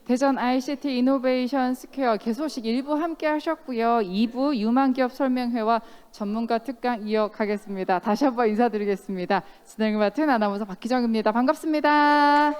대전 ICT 이노베이션 스퀘어 개소식 1부 함께 하셨고요. 2부 유망기업 설명회와 전문가 특강 이어가겠습니다. 다시 한번 인사드리겠습니다. 진행을 맡은 아나운서 박희정입니다. 반갑습니다.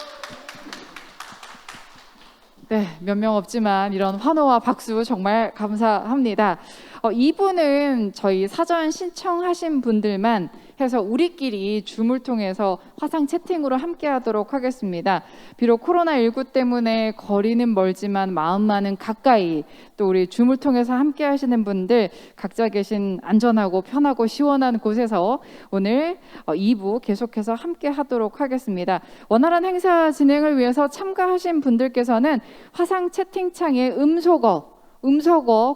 네, 몇 명 없지만 이런 환호와 박수 정말 감사합니다. 2부는 저희 사전 신청하신 분들만 해서 우리끼리 줌을 통해서 화상 채팅으로 함께 하도록 하겠습니다. 비록 코로나19 때문에 거리는 멀지만 마음만은 가까이, 또 우리 줌을 통해서 함께 하시는 분들 각자 계신 안전하고 편하고 시원한 곳에서 오늘 2부 계속해서 함께 하도록 하겠습니다. 원활한 행사 진행을 위해서 참가하신 분들께서는 화상 채팅창에 음소거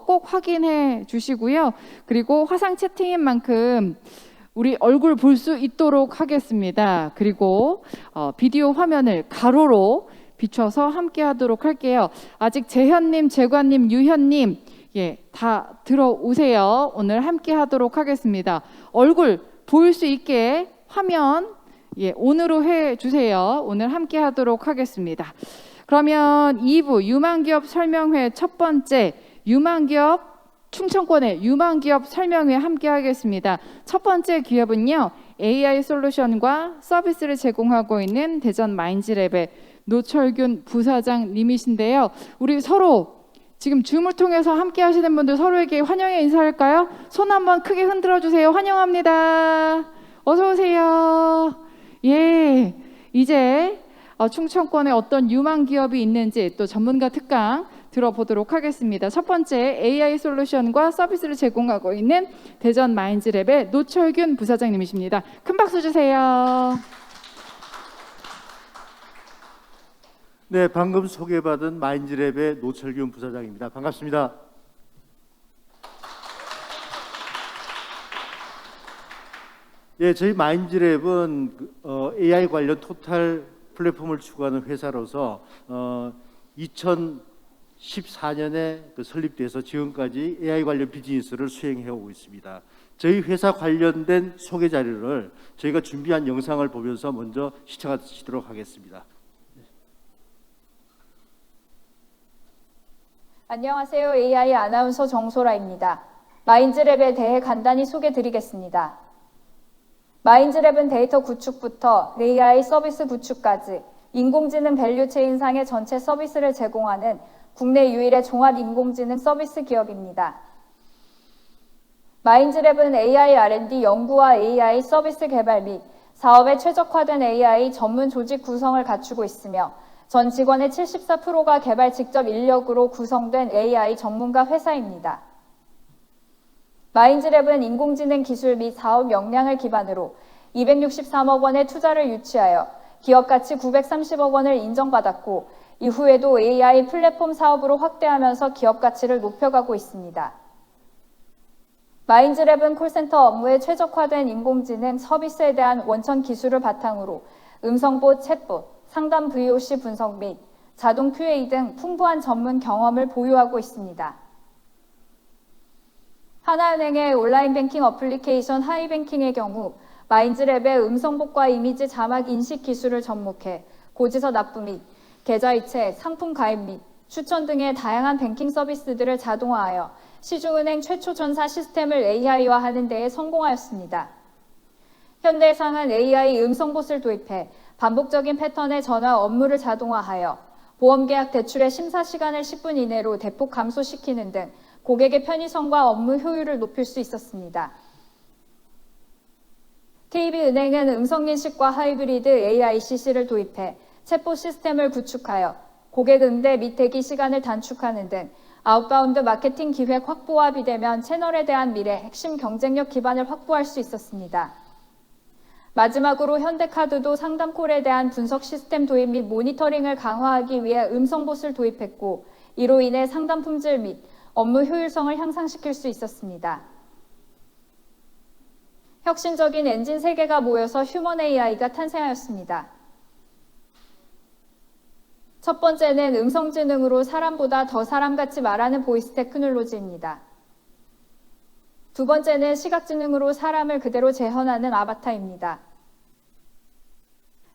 꼭 확인해 주시고요. 그리고 화상 채팅인 만큼 우리 얼굴 볼 수 있도록 하겠습니다. 그리고 비디오 화면을 가로로 비춰서 함께 하도록 할게요. 아직 재현님, 재관님, 유현님 다 들어오세요. 오늘 함께 하도록 하겠습니다. 얼굴 보일 수 있게 화면 온으로 해주세요. 오늘 함께 하도록 하겠습니다. 그러면 2부 유망기업 설명회 첫 번째 충청권의 유망기업 설명회 함께 하겠습니다. 첫 번째 기업은요, AI 솔루션과 서비스를 제공하고 있는 대전 마인즈랩의 노철균 부사장님이신데요. 우리 서로 지금 줌을 통해서 함께 하시는 분들 서로에게 환영의 인사할까요? 손 한번 크게 흔들어 주세요. 환영합니다. 어서 오세요. 이제 충청권에 어떤 유망 기업이 있는지 또 전문가 특강 들어보도록 하겠습니다. 첫 번째 AI 솔루션과 서비스를 제공하고 있는 대전 마인즈랩의 노철균 부사장님이십니다. 큰 박수 주세요. 네, 방금 소개받은 마인즈랩의 노철균 부사장입니다. 반갑습니다. 저희 마인즈랩은 AI 관련 토탈 플랫폼을 추구하는 회사로서 2014년에 설립돼서 지금까지 AI 관련 비즈니스를 수행해 오고 있습니다. 저희 회사 관련된 소개 자료를 저희가 준비한 영상을 보면서 먼저 시청하시도록 하겠습니다. 안녕하세요. AI 아나운서 정소라입니다. 마인즈랩에 대해 간단히 소개드리겠습니다. 마인즈랩은 데이터 구축부터 AI 서비스 구축까지 인공지능 밸류체인상의 전체 서비스를 제공하는 국내 유일의 종합 인공지능 서비스 기업입니다. 마인즈랩은 AI R&D 연구와 AI 서비스 개발 및 사업에 최적화된 AI 전문 조직 구성을 갖추고 있으며 전 직원의 74%가 개발 직접 인력으로 구성된 AI 전문가 회사입니다. 마인즈랩은 인공지능 기술 및 사업 역량을 기반으로 263억 원의 투자를 유치하여 기업 가치 930억 원을 인정받았고 이후에도 AI 플랫폼 사업으로 확대하면서 기업 가치를 높여가고 있습니다. 마인즈랩은 콜센터 업무에 최적화된 인공지능 서비스에 대한 원천 기술을 바탕으로 음성봇, 챗봇, 상담 VOC 분석 및 자동 QA 등 풍부한 전문 경험을 보유하고 있습니다. 하나은행의 온라인 뱅킹 어플리케이션 하이뱅킹의 경우 마인즈랩의 음성봇과 이미지 자막 인식 기술을 접목해 고지서 납부 및 계좌이체, 상품 가입 및 추천 등의 다양한 뱅킹 서비스들을 자동화하여 시중은행 최초 전사 시스템을 AI화하는 데에 성공하였습니다. 현대해상은 AI 음성봇을 도입해 반복적인 패턴의 전화 업무를 자동화하여 보험계약 대출의 심사 시간을 10분 이내로 대폭 감소시키는 등 고객의 편의성과 업무 효율을 높일 수 있었습니다. KB은행은 음성인식과 하이브리드 AICC를 도입해 챗봇 시스템을 구축하여 고객 응대 및 대기 시간을 단축하는 등 아웃바운드 마케팅 기획 확보와 비대면 채널에 대한 미래 핵심 경쟁력 기반을 확보할 수 있었습니다. 마지막으로 현대카드도 상담콜에 대한 분석 시스템 도입 및 모니터링을 강화하기 위해 음성봇을 도입했고 이로 인해 상담 품질 및 업무 효율성을 향상시킬 수 있었습니다. 혁신적인 엔진 3개가 모여서 휴먼 AI가 탄생하였습니다. 첫 번째는 음성지능으로 사람보다 더 사람같이 말하는 보이스 테크놀로지입니다. 두 번째는 시각지능으로 사람을 그대로 재현하는 아바타입니다.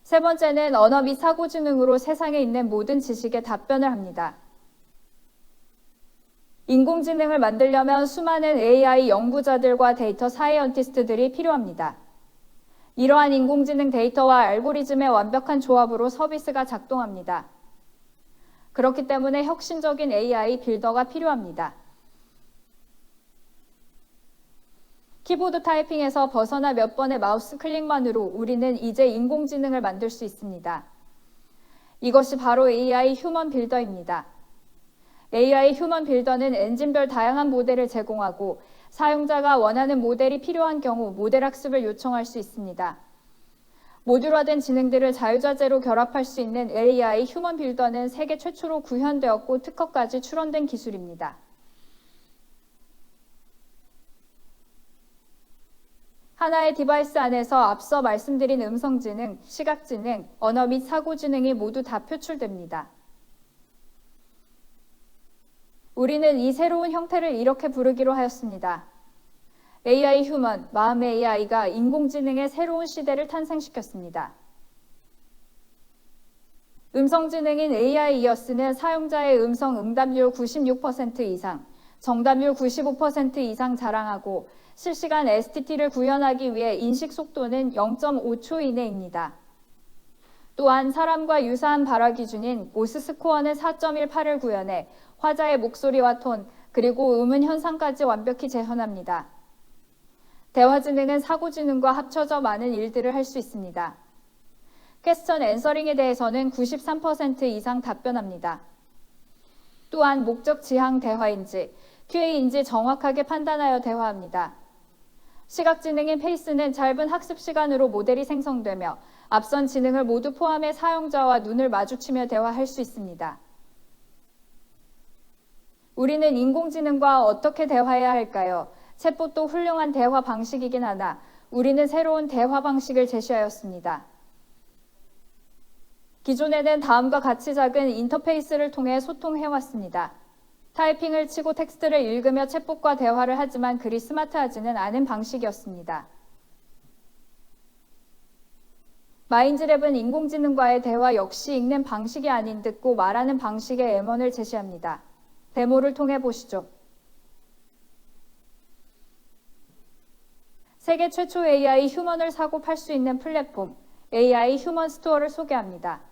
세 번째는 언어 및 사고지능으로 세상에 있는 모든 지식에 답변을 합니다. 인공지능을 만들려면 수많은 AI 연구자들과 데이터 사이언티스트들이 필요합니다. 이러한 인공지능 데이터와 알고리즘의 완벽한 조합으로 서비스가 작동합니다. 그렇기 때문에 혁신적인 AI 빌더가 필요합니다. 키보드 타이핑에서 벗어나 몇 번의 마우스 클릭만으로 우리는 이제 인공지능을 만들 수 있습니다. 이것이 바로 AI 휴먼 빌더입니다. AI 휴먼 빌더는 엔진별 다양한 모델을 제공하고 사용자가 원하는 모델이 필요한 경우 모델 학습을 요청할 수 있습니다. 모듈화된 지능들을 자유자재로 결합할 수 있는 AI 휴먼 빌더는 세계 최초로 구현되었고 특허까지 출원된 기술입니다. 하나의 디바이스 안에서 앞서 말씀드린 음성지능, 시각지능, 언어 및 사고지능이 모두 다 표출됩니다. 우리는 이 새로운 형태를 이렇게 부르기로 하였습니다. AI 휴먼, 마음의 AI가 인공지능의 새로운 시대를 탄생시켰습니다. 음성지능인 AI 이어스는 사용자의 음성 응답률 96% 이상, 정답률 95% 이상 자랑하고 실시간 STT를 구현하기 위해 인식 속도는 0.5초 이내입니다. 또한 사람과 유사한 발화 기준인 모스 스코어는 4.18을 구현해 화자의 목소리와 톤, 그리고 음운 현상까지 완벽히 재현합니다. 대화지능은 사고지능과 합쳐져 많은 일들을 할 수 있습니다. 퀘스천 앤서링에 대해서는 93% 이상 답변합니다. 또한 목적 지향 대화인지, QA인지 정확하게 판단하여 대화합니다. 시각지능인 페이스는 짧은 학습 시간으로 모델이 생성되며 앞선 지능을 모두 포함해 사용자와 눈을 마주치며 대화할 수 있습니다. 우리는 인공지능과 어떻게 대화해야 할까요? 챗봇도 훌륭한 대화 방식이긴 하나 우리는 새로운 대화 방식을 제시하였습니다. 기존에는 다음과 같이 작은 인터페이스를 통해 소통해왔습니다. 타이핑을 치고 텍스트를 읽으며 챗봇과 대화를 하지만 그리 스마트하지는 않은 방식이었습니다. 마인즈랩은 인공지능과의 대화 역시 읽는 방식이 아닌 듣고 말하는 방식의 M1을 제시합니다. 데모를 통해 보시죠. 세계 최초 AI 휴먼을 사고 팔 수 있는 플랫폼 AI 휴먼 스토어를 소개합니다.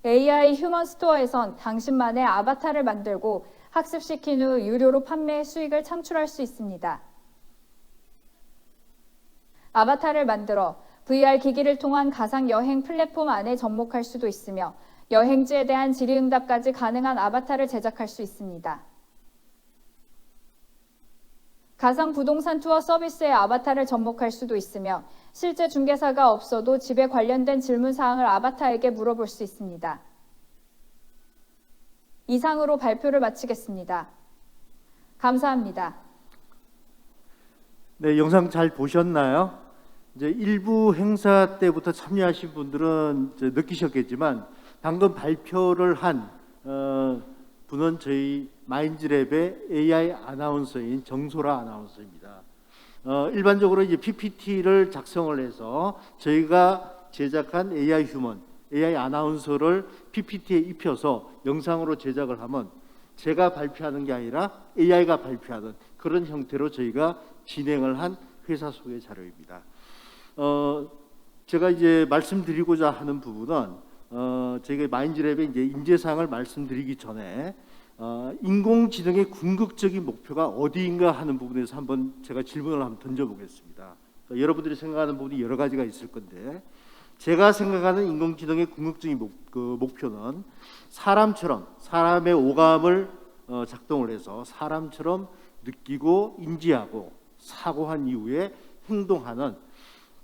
AI 휴먼 스토어에선 당신만의 아바타를 만들고 학습시킨 후 유료로 판매 수익을 창출할 수 있습니다. 아바타를 만들어 VR 기기를 통한 가상 여행 플랫폼 안에 접목할 수도 있으며 여행지에 대한 질의응답까지 가능한 아바타를 제작할 수 있습니다. 가상 부동산 투어 서비스에 아바타를 접목할 수도 있으며 실제 중개사가 없어도 집에 관련된 질문사항을 아바타에게 물어볼 수 있습니다. 이상으로 발표를 마치겠습니다. 감사합니다. 네, 영상 잘 보셨나요? 이제 일부 행사 때부터 참여하신 분들은 이제 느끼셨겠지만 방금 발표를 한 분은 저희 마인즈랩의 AI 아나운서인 정소라 아나운서입니다. 일반적으로 이제 PPT를 작성을 해서 저희가 제작한 AI 휴먼, AI 아나운서를 PPT에 입혀서 영상으로 제작을 하면 제가 발표하는 게 아니라 AI가 발표하는 그런 형태로 저희가 진행을 한 회사 소개 자료입니다. 제가 이제 말씀드리고자 하는 부분은 저희가 마인즈랩의 이제 인재상을 말씀드리기 전에 인공지능의 궁극적인 목표가 어디인가 하는 부분에서 한번 제가 질문을 한번 던져보겠습니다. 그러니까 여러분들이 생각하는 부분이 여러 가지가 있을 건데 제가 생각하는 인공지능의 궁극적인 목표는 사람처럼 사람의 오감을 작동을 해서 사람처럼 느끼고 인지하고 사고한 이후에 행동하는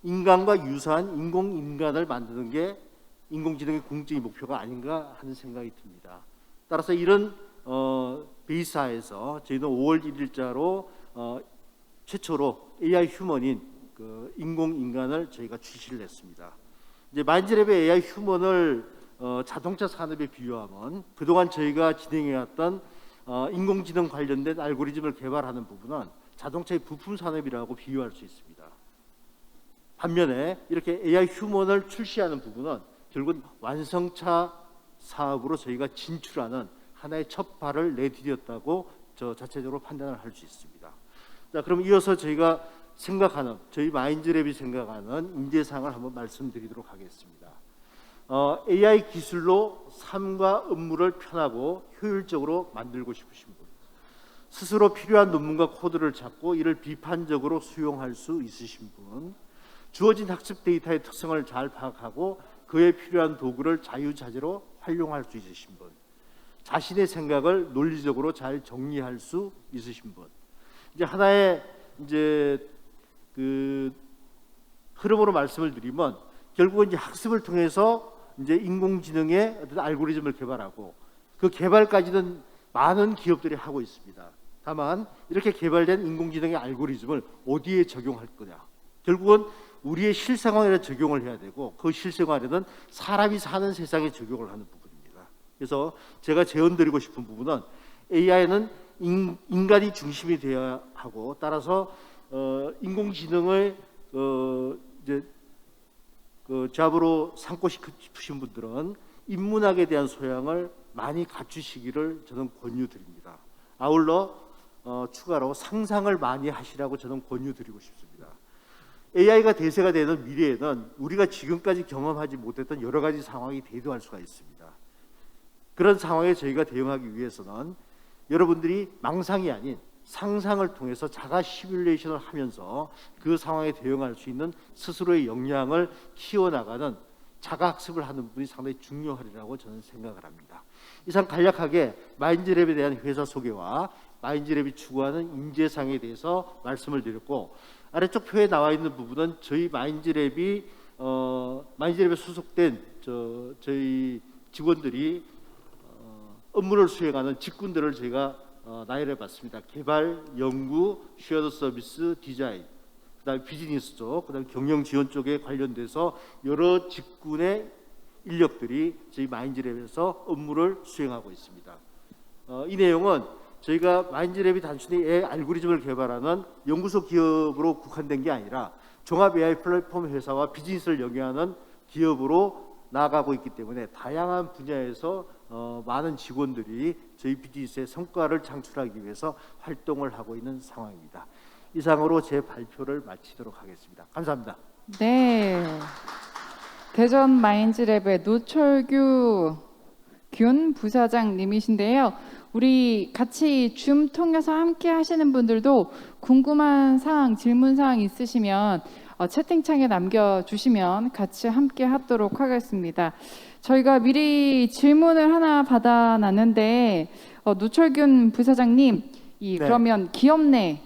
인간과 유사한 인공인간을 만드는 게 인공지능의 궁극적인 목표가 아닌가 하는 생각이 듭니다. 따라서 이런 베이스하에서 저희는 5월 1일자로 최초로 AI 휴먼인 그 인공인간을 저희가 출시를 했습니다. 이제 마인즈랩의 AI 휴먼을 자동차 산업에 비유하면 그동안 저희가 진행해왔던 인공지능 관련된 알고리즘을 개발하는 부분은 자동차의 부품 산업이라고 비유할 수 있습니다. 반면에 이렇게 AI 휴먼을 출시하는 부분은 결국은 완성차 사업으로 저희가 진출하는 하나의 첫 발을 내디뎠다고 저 자체적으로 판단을 할 수 있습니다. 자, 그럼 이어서 저희가 생각하는, 저희 마인즈랩이 생각하는 인재상을 한번 말씀드리도록 하겠습니다. AI 기술로 삶과 업무를 편하고 효율적으로 만들고 싶으신 분, 스스로 필요한 논문과 코드를 찾고 이를 비판적으로 수용할 수 있으신 분, 주어진 학습 데이터의 특성을 잘 파악하고 그에 필요한 도구를 자유자재로 활용할 수 있으신 분, 자신의 생각을 논리적으로 잘 정리할 수 있으신 분. 이제 하나의 이제 그 흐름으로 말씀을 드리면 결국은 이제 학습을 통해서 이제 인공지능의 어떤 알고리즘을 개발하고 그 개발까지는 많은 기업들이 하고 있습니다. 다만 이렇게 개발된 인공지능의 알고리즘을 어디에 적용할 거냐. 결국은 우리의 실생활에 적용을 해야 되고 그 실생활에는 사람이 사는 세상에 적용을 하는 부분입니다. 그래서 제가 제언드리고 싶은 부분은 AI는 인간이 중심이 되어야 하고 따라서 인공지능을 이제 잡으로 삼고 싶으신 분들은 인문학에 대한 소양을 많이 갖추시기를 저는 권유드립니다. 아울러 추가로 상상을 많이 하시라고 저는 권유드리고 싶습니다. AI가 대세가 되는 미래에는 우리가 지금까지 경험하지 못했던 여러 가지 상황이 대두할 수가 있습니다. 그런 상황에 저희가 대응하기 위해서는 여러분들이 망상이 아닌 상상을 통해서 자가 시뮬레이션을 하면서 그 상황에 대응할 수 있는 스스로의 역량을 키워나가는 자가학습을 하는 부분이 상당히 중요하리라고 저는 생각을 합니다. 이상 간략하게 마인즈랩에 대한 회사 소개와 마인즈랩이 추구하는 인재상에 대해서 말씀을 드렸고, 아래쪽 표에 나와 있는 부분은 저희 마인즈랩에 소속된 저희 직원들이 업무를 수행하는 직군들을 저희가 나열해 봤습니다. 개발, 연구, 쉐어드 서비스, 디자인, 그다음에 비즈니스 쪽, 그다음에 경영 지원 쪽에 관련돼서 여러 직군의 인력들이 저희 마인즈랩에서 업무를 수행하고 있습니다. 이 내용은 저희가 마인즈랩이 단순히 AI 알고리즘을 개발하는 연구소 기업으로 국한된 게 아니라 종합 AI 플랫폼 회사와 비즈니스를 영위하는 기업으로 나아가고 있기 때문에 다양한 분야에서 많은 직원들이 저희 비즈니스의 성과를 창출하기 위해서 활동을 하고 있는 상황입니다. 이상으로 제 발표를 마치도록 하겠습니다. 감사합니다. 네. 대전 마인즈랩의 노철규 균 부사장님이신데요. 우리 같이 줌 통해서 함께 하시는 분들도 궁금한 사항, 질문 사항 있으시면 채팅창에 남겨주시면 같이 함께 하도록 하겠습니다. 저희가 미리 질문을 하나 받아놨는데 노철균 부사장님, 네. 그러면 기업 내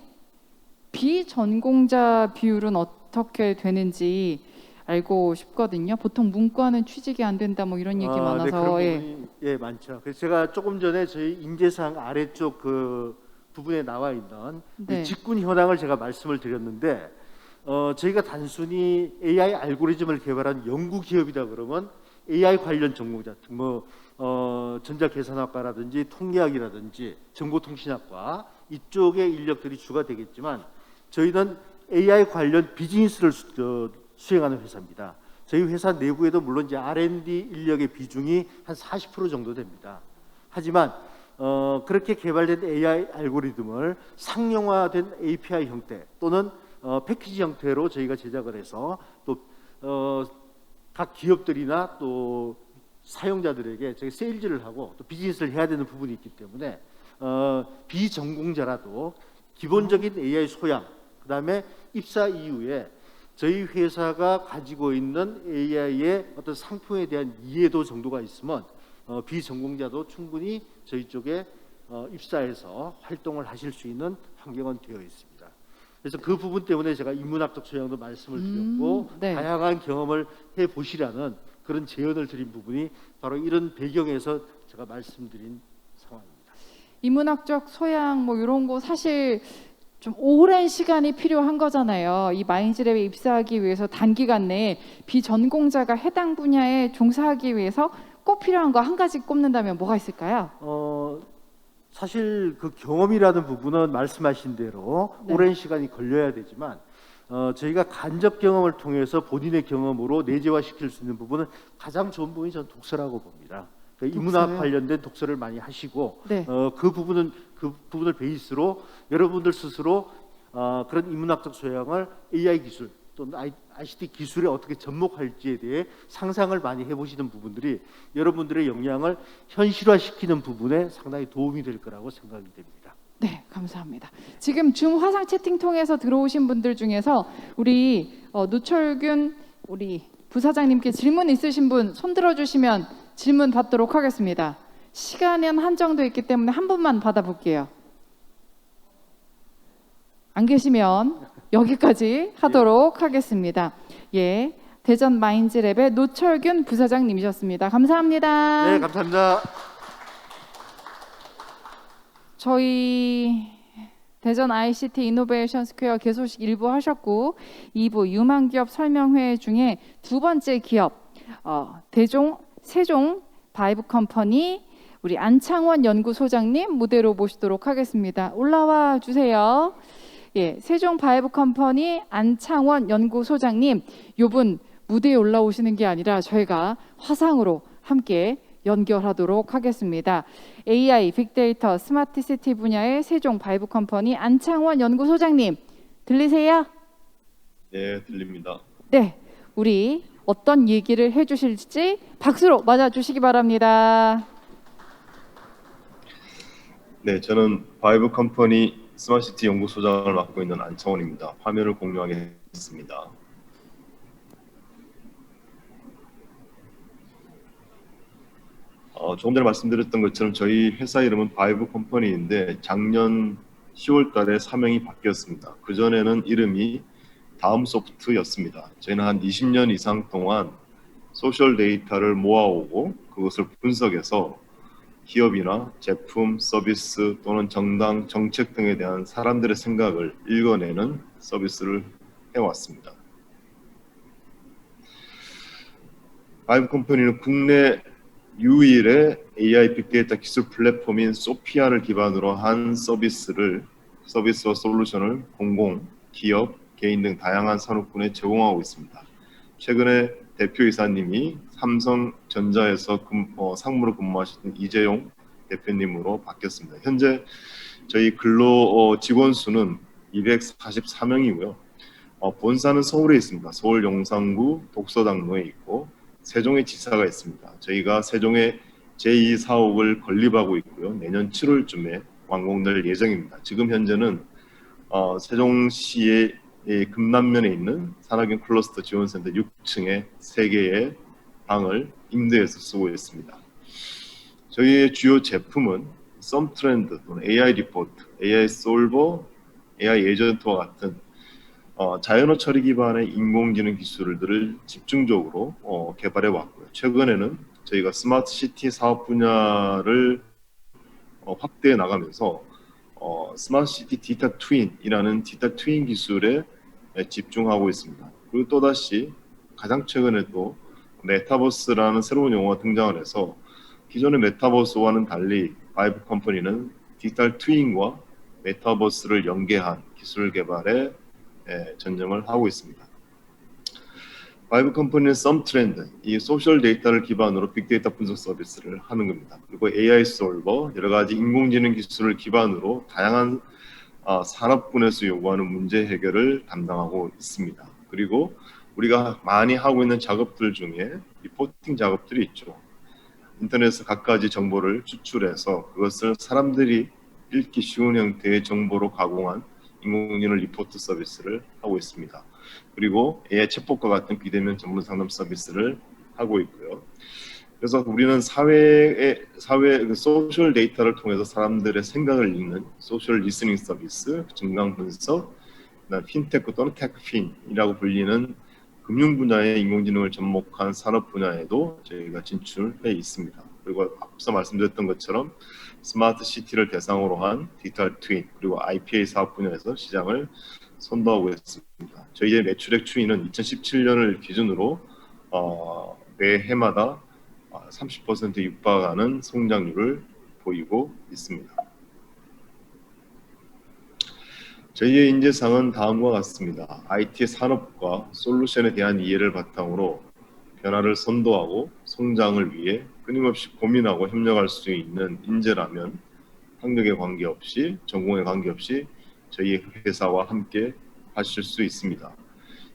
비전공자 비율은 어떻게 되는지 알고 싶거든요. 보통 문과는 취직이 안 된다 뭐 이런 얘기 네, 많아서 그런 부분이 많죠. 그래서 제가 조금 전에 저희 인재상 아래쪽 그 부분에 나와 있는 네. 그 직군 현황을 제가 말씀을 드렸는데 저희가 단순히 AI 알고리즘을 개발한 연구 기업이다 그러면 AI 관련 전공자, 전자계산학과라든지 통계학이라든지 정보통신학과 이쪽의 인력들이 주가 되겠지만 저희는 AI 관련 비즈니스를 수행하는 회사입니다. 저희 회사 내부에도 물론 이제 R&D 인력의 비중이 한 40% 정도 됩니다. 하지만 그렇게 개발된 AI 알고리즘을 상용화된 API 형태 또는 패키지 형태로 저희가 제작을 해서 또 각 기업들이나 또 사용자들에게 저희 세일즈를 하고 또 비즈니스를 해야 되는 부분이 있기 때문에 비전공자라도 기본적인 AI 소양, 그다음에 입사 이후에 저희 회사가 가지고 있는 AI의 어떤 상품에 대한 이해도 정도가 있으면 비전공자도 충분히 저희 쪽에 입사해서 활동을 하실 수 있는 환경은 되어 있습니다. 그래서 그 부분 때문에 제가 인문학적 소양도 말씀을 드렸고 네. 다양한 경험을 해보시라는 그런 제언을 드린 부분이 바로 이런 배경에서 제가 말씀드린 상황입니다. 인문학적 소양 뭐 이런 거 사실 좀 오랜 시간이 필요한 거잖아요. 이 마인즈랩에 입사하기 위해서 단기간 내에 비전공자가 해당 분야에 종사하기 위해서 꼭 필요한 거 한 가지 꼽는다면 뭐가 있을까요? 사실 그 경험이라는 부분은 말씀하신 대로 네. 오랜 시간이 걸려야 되지만 저희가 간접 경험을 통해서 본인의 경험으로 내재화시킬 수 있는 부분은 가장 좋은 부분이 저는 독서라고 봅니다. 그러니까 인문학 독서요? 관련된 독서를 많이 하시고 네. 그 부분을 베이스로 여러분들 스스로 그런 인문학적 소양을 AI 기술 또는 ICT 기술에 어떻게 접목할지에 대해 상상을 많이 해보시는 부분들이 여러분들의 역량을 현실화시키는 부분에 상당히 도움이 될 거라고 생각이 됩니다. 네, 감사합니다. 지금 줌 화상 채팅 통해서 들어오신 분들 중에서 우리 노철균 우리 부사장님께 질문 있으신 분 손 들어주시면 질문 받도록 하겠습니다. 시간은 한정돼 있기 때문에 한 분만 받아볼게요. 안 계시면 여기까지 하도록 하겠습니다. 예, 대전 마인즈랩의 노철균 부사장님이셨습니다. 감사합니다. 네, 감사합니다. 저희 대전 ICT 이노베이션 스퀘어 개소식 1부 하셨고 2부 유망기업 설명회 중에 두 번째 기업 세종 바이브 컴퍼니 우리 안창원 연구소장님 무대로 모시도록 하겠습니다. 올라와 주세요. 예, 세종 바이브 컴퍼니 안창원 연구소장님, 요분 무대에 올라오시는 게 아니라 저희가 화상으로 함께 연결하도록 하겠습니다. AI, 빅데이터, 스마트시티 분야의 세종 바이브 컴퍼니 안창원 연구소장님 들리세요? 네, 들립니다. 네, 우리 어떤 얘기를 해주실지 박수로 맞아주시기 바랍니다. 네, 저는 바이브 컴퍼니 스마트시티 연구소장을 맡고 있는 안창원입니다. 화면을 공유하겠습니다. 조금 전에 말씀드렸던 것처럼 저희 회사 이름은 바이브 컴퍼니인데 작년 10월 달에 사명이 바뀌었습니다. 그전에는 이름이 다음 소프트였습니다. 저희는 한 20년 이상 동안 소셜 데이터를 모아오고 그것을 분석해서 기업이나 제품, 서비스 또는 정당, 정책 등에 대한 사람들의 생각을 읽어내는 서비스를 해왔습니다. 바이브 컴퍼니는 국내 유일의 AI 빅데이터 기술 플랫폼인 소피아를 기반으로 한 서비스와 솔루션을 공공, 기업, 개인 등 다양한 산업군에 제공하고 있습니다. 최근에 대표이사님이 삼성전자에서 상무로 근무하시던 이재용 대표님으로 바뀌었습니다. 현재 저희 근로 직원 수는 244명이고요. 본사는 서울에 있습니다. 서울 용산구 독서당로에 있고 세종에 지사가 있습니다. 저희가 세종에 제2사옥을 건립하고 있고요. 내년 7월쯤에 완공될 예정입니다. 지금 현재는 세종시의 금남면에 있는 산학인 클러스터 지원센터 6층에 3개의 방을 임대해서 쓰고 있습니다. 저희의 주요 제품은 썸트렌드 또는 AI 리포트, AI 솔버, AI 에이전트와 같은 자연어 처리 기반의 인공지능 기술들을 집중적으로 개발해 왔고요. 최근에는 저희가 스마트 시티 사업 분야를 확대해 나가면서 스마트 시티 디지털 트윈이라는 디지털 트윈 기술에 집중하고 있습니다. 그리고 또다시 가장 최근에 또 메타버스라는 새로운 용어가 등장을 해서 기존의 메타버스와는 달리 바이브 컴퍼니는 디지털 트윈과 메타버스를 연계한 기술 개발에 전쟁을 하고 있습니다. 바이브 컴퍼니는 썸트렌드, 이 소셜 데이터를 기반으로 빅데이터 분석 서비스를 하는 겁니다. 그리고 AI 솔버, 여러 가지 인공지능 기술을 기반으로 다양한 산업군에서 요구하는 문제 해결을 담당하고 있습니다. 그리고 우리가 많이 하고 있는 작업들 중에 리포팅 작업들이 있죠. 인터넷에서 갖가지 정보를 추출해서 그것을 사람들이 읽기 쉬운 형태의 정보로 가공한 인공지능 리포트 서비스를 하고 있습니다. 그리고 AI 챗봇과 같은 비대면 전문 상담 서비스를 하고 있고요. 그래서 우리는 사회의 소셜 데이터를 통해서 사람들의 생각을 읽는 소셜 리스닝 서비스, 증강 분석, 핀테크 또는 테크핀이라고 불리는 금융 분야의 인공지능을 접목한 산업 분야에도 저희가 진출해 있습니다. 그리고 앞서 말씀드렸던 것처럼 스마트 시티를 대상으로 한 디지털 트윈 그리고 IPA 사업 분야에서 시장을 선도하고 있습니다. 저희의 매출액 추이는 2017년을 기준으로 매해마다 30% 육박하는 성장률을 보이고 있습니다. 저희의 인재상은 다음과 같습니다. IT 산업과 솔루션에 대한 이해를 바탕으로 변화를 선도하고 성장을 위해 끊임없이 고민하고 협력할 수 있는 인재라면 학력에 관계없이 전공에 관계없이 저희 회사와 함께 하실 수 있습니다.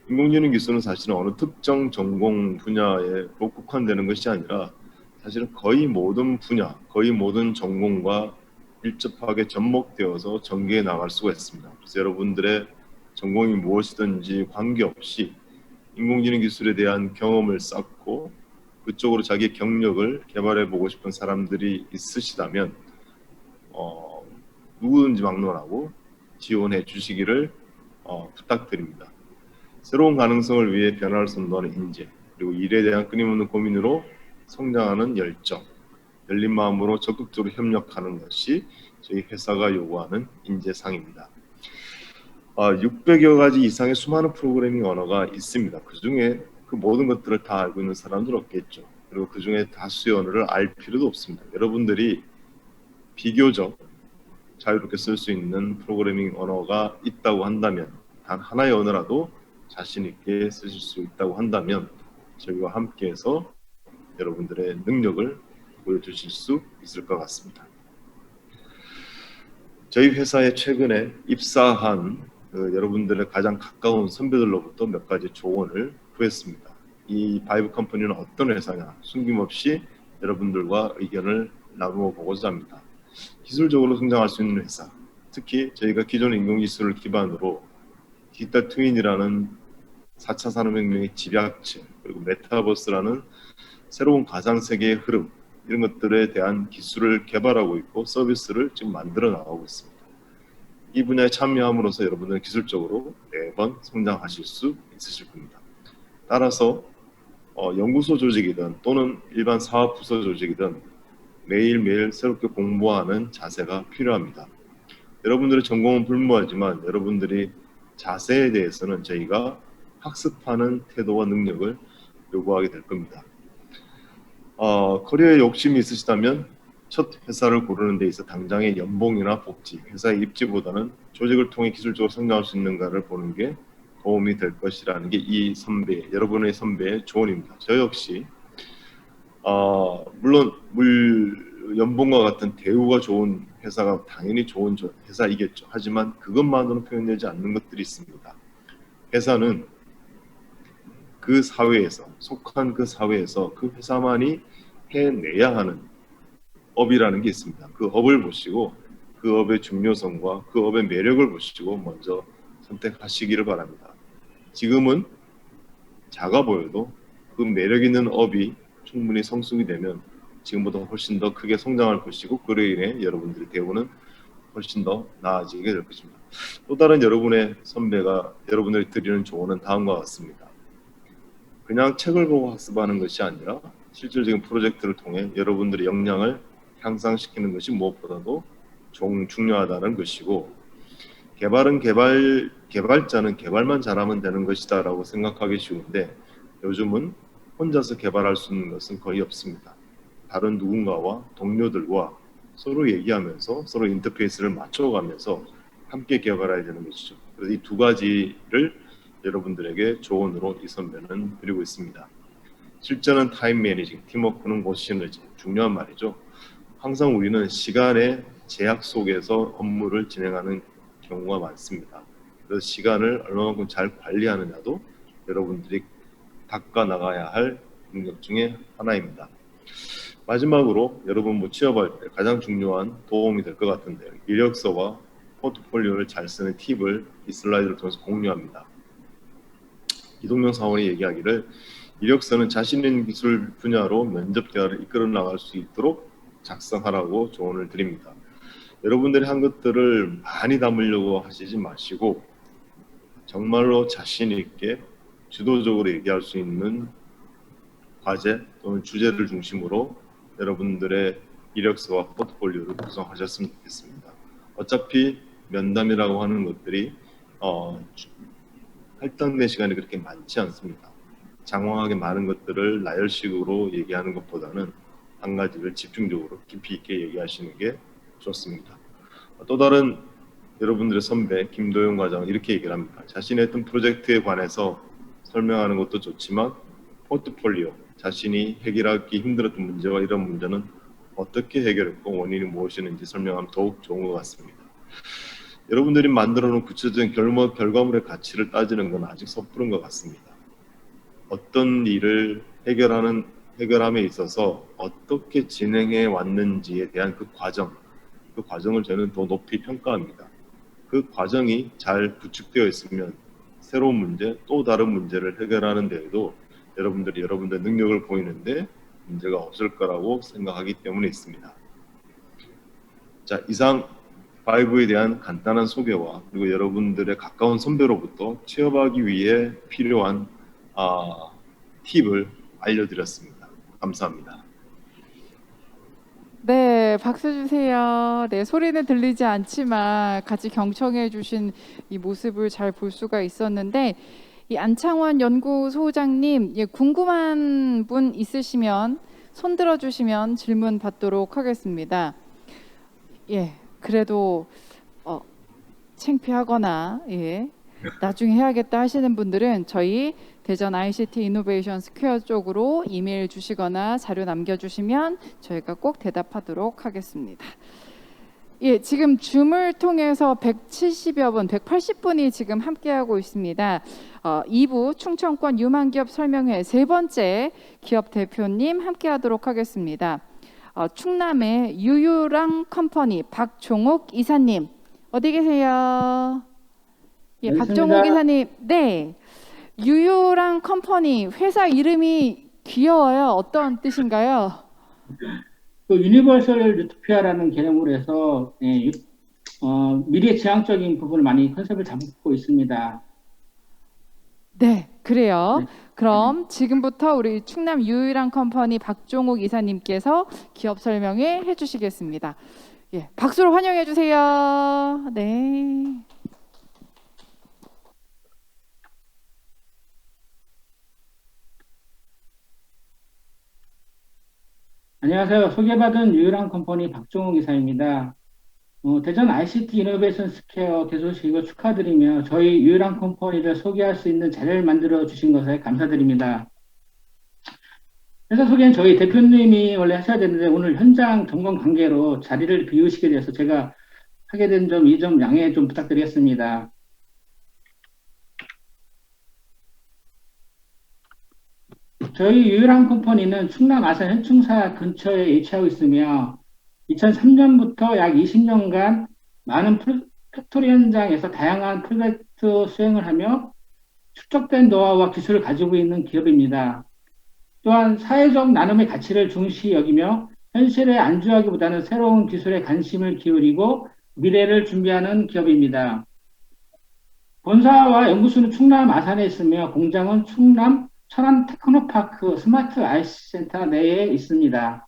인공지능 기술은 사실은 어느 특정 전공 분야에 국한되는 것이 아니라 사실은 거의 모든 분야, 거의 모든 전공과 밀접하게 접목되어서 전개해 나갈 수가 있습니다. 그래서 여러분들의 전공이 무엇이든지 관계없이 인공지능 기술에 대한 경험을 쌓고 그쪽으로 자기 경력을 개발해 보고 싶은 사람들이 있으시다면 누구든지 막론하고 지원해 주시기를 부탁드립니다. 새로운 가능성을 위해 변화를 선도하는 인재, 그리고 일에 대한 끊임없는 고민으로 성장하는 열정, 열린 마음으로 적극적으로 협력하는 것이 저희 회사가 요구하는 인재상입니다. 600여 가지 이상의 수많은 프로그래밍 언어가 있습니다. 그 중에 그 모든 것들을 다 알고 있는 사람들은 없겠죠. 그리고 그 중에 다수의 언어를 알 필요도 없습니다. 여러분들이 비교적 자유롭게 쓸 수 있는 프로그래밍 언어가 있다고 한다면, 단 하나의 언어라도 자신 있게 쓰실 수 있다고 한다면 저희와 함께해서 여러분들의 능력을 보여주실 수 있을 것 같습니다. 저희 회사에 최근에 입사한 여러분들의 가장 가까운 선배들로부터 몇 가지 조언을 구했습니다. 이 바이브 컴퍼니는 어떤 회사냐, 숨김없이 여러분들과 의견을 나누어 보고자 합니다. 기술적으로 성장할 수 있는 회사, 특히 저희가 기존 인공지술을 기반으로 디지털 트윈이라는 4차 산업혁명의 집약체, 그리고 메타버스라는 새로운 가상세계의 흐름, 이런 것들에 대한 기술을 개발하고 있고 서비스를 지금 만들어 나가고 있습니다. 이 분야에 참여함으로써 여러분들은 기술적으로 매번 성장하실 수 있으실 겁니다. 따라서 연구소 조직이든 또는 일반 사업 부서 조직이든 매일매일 새롭게 공부하는 자세가 필요합니다. 여러분들의 전공은 불무하지만 여러분들이 자세에 대해서는 저희가 학습하는 태도와 능력을 요구하게 될 겁니다. 커리어에 욕심이 있으시다면 첫 회사를 고르는 데 있어 당장의 연봉이나 복지, 회사의 입지보다는 조직을 통해 기술적으로 성장할 수 있는가를 보는 게 도움이 될 것이라는 게 이 선배, 여러분의 선배의 조언입니다. 저 역시 물론 연봉과 같은 대우가 좋은 회사가 당연히 좋은 회사이겠죠. 하지만 그것만으로 표현되지 않는 것들이 있습니다. 회사는 그 사회에서, 속한 그 사회에서 그 회사만이 해내야 하는 업이라는 게 있습니다. 그 업을 보시고 그 업의 중요성과 그 업의 매력을 보시고 먼저 선택하시기를 바랍니다. 지금은 작아 보여도 그 매력 있는 업이 충분히 성숙이 되면 지금보다 훨씬 더 크게 성장할 것이고 그로 인해 여러분들의 대우는 훨씬 더 나아지게 될 것입니다. 또 다른 여러분의 선배가 여러분들이 드리는 조언은 다음과 같습니다. 그냥 책을 보고 학습하는 것이 아니라 실질적인 프로젝트를 통해 여러분들의 역량을 향상시키는 것이 무엇보다도 중요하다는 것이고, 개발은 개발자는 개발만 잘하면 되는 것이다 라고 생각하기 쉬운데 요즘은 혼자서 개발할 수 있는 것은 거의 없습니다. 다른 누군가와 동료들과 서로 얘기하면서 서로 인터페이스를 맞춰가면서 함께 개발해야 되는 것이죠. 그래서 이 두 가지를 여러분들에게 조언으로 이 선배는 드리고 있습니다. 실전은 타임 매니징, 팀워크는 곧 시너지. 중요한 말이죠. 항상 우리는 시간의 제약 속에서 업무를 진행하는 경우가 많습니다. 그래서 시간을 얼마만큼 잘 관리하느냐도 여러분들이 닦아 나가야 할 능력 중에 하나입니다. 마지막으로 여러분 취업할 때 가장 중요한 도움이 될 것 같은데요. 이력서와 포트폴리오를 잘 쓰는 팁을 이 슬라이드를 통해서 공유합니다. 이동영 사원이 얘기하기를 이력서는 자신 있는 기술 분야로 면접 대화를 이끌어 나갈 수 있도록 작성하라고 조언을 드립니다. 여러분들이 한 것들을 많이 담으려고 하시지 마시고 정말로 자신 있게 주도적으로 얘기할 수 있는 과제 또는 주제를 중심으로 여러분들의 이력서와 포트폴리오를 구성하셨으면 좋겠습니다. 어차피 면담이라고 하는 것들이 할당된 시간이 그렇게 많지 않습니다. 장황하게 많은 것들을 나열식으로 얘기하는 것보다는 한 가지를 집중적으로 깊이 있게 얘기하시는 게 좋습니다. 또 다른 여러분들의 선배 김도영 과장은 이렇게 얘기를 합니다. 자신의 어떤 프로젝트에 관해서 설명하는 것도 좋지만 포트폴리오, 자신이 해결하기 힘들었던 문제와 이런 문제는 어떻게 해결했고 원인이 무엇이었는지 설명하면 더욱 좋은 것 같습니다. 여러분들이 만들어 놓은 구체적인 결과물의 가치를 따지는 건 아직 섣부른 것 같습니다. 어떤 일을 해결함에 있어서 어떻게 진행해 왔는지에 대한 그 과정을 저는 더 높이 평가합니다. 그 과정이 잘 구축되어 있으면 새로운 문제, 또 다른 문제를 해결하는 데에도 여러분들이 여러분들의 능력을 보이는데 문제가 없을 거라고 생각하기 때문에 있습니다. 자, 이상 5에 대한 간단한 소개와 그리고 여러분들의 가까운 선배로부터 취업하기 위해 필요한 팁을 알려드렸습니다. 감사합니다. 네, 박수 주세요. 네, 소리는 들리지 않지만 같이 경청해 주신 이 모습을 잘 볼 수가 있었는데, 이 안창원 연구소장님, 예, 궁금한 분 있으시면 손 들어 주시면 질문 받도록 하겠습니다. 예, 그래도 창피하거나 예, 나중에 해야겠다 하시는 분들은 저희 대전 ICT 이노베이션 스퀘어 쪽으로 이메일 주시거나 자료 남겨주시면 저희가 꼭 대답하도록 하겠습니다. 예, 지금 줌을 통해서 170여 분, 180분이 지금 함께하고 있습니다. 2부 충청권 유망기업 설명회 세 번째 기업 대표님 함께하도록 하겠습니다. 충남의 유유랑 컴퍼니 박종욱 이사님 어디 계세요? 예, 박종욱 이사님. 네. 유유랑 컴퍼니 회사 이름이 귀여워요. 어떤 뜻인가요? 그 유니버설 유토피아라는 개념으로 해서 미래지향적인 부분을 많이 컨셉을 잡고 있습니다. 네, 그래요. 네. 그럼 지금부터 우리 충남 유유랑 컴퍼니 박종욱 이사님께서 기업 설명회 해주시겠습니다. 예, 박수로 환영해 주세요. 네. 안녕하세요. 소개받은 유유랑 컴퍼니 박종욱 이사입니다. 대전 ICT 이노베이션 스퀘어 개소식을 축하드리며 저희 유유랑 컴퍼니를 소개할 수 있는 자리를 만들어 주신 것에 감사드립니다. 회사 소개는 저희 대표님이 원래 하셔야 되는데 오늘 현장 점검 관계로 자리를 비우시게 돼서 제가 하게 된 점, 이 점 양해 좀 부탁드리겠습니다. 저희 유유랑 컴퍼니는 충남 아산 현충사 근처에 위치하고 있으며 2003년부터 약 20년간 많은 팩토리 현장에서 다양한 프로젝트 수행을 하며 축적된 노하우와 기술을 가지고 있는 기업입니다. 또한 사회적 나눔의 가치를 중시 여기며 현실에 안주하기보다는 새로운 기술에 관심을 기울이고 미래를 준비하는 기업입니다. 본사와 연구소는 충남 아산에 있으며 공장은 충남 천안 테크노파크 스마트 IC 센터 내에 있습니다.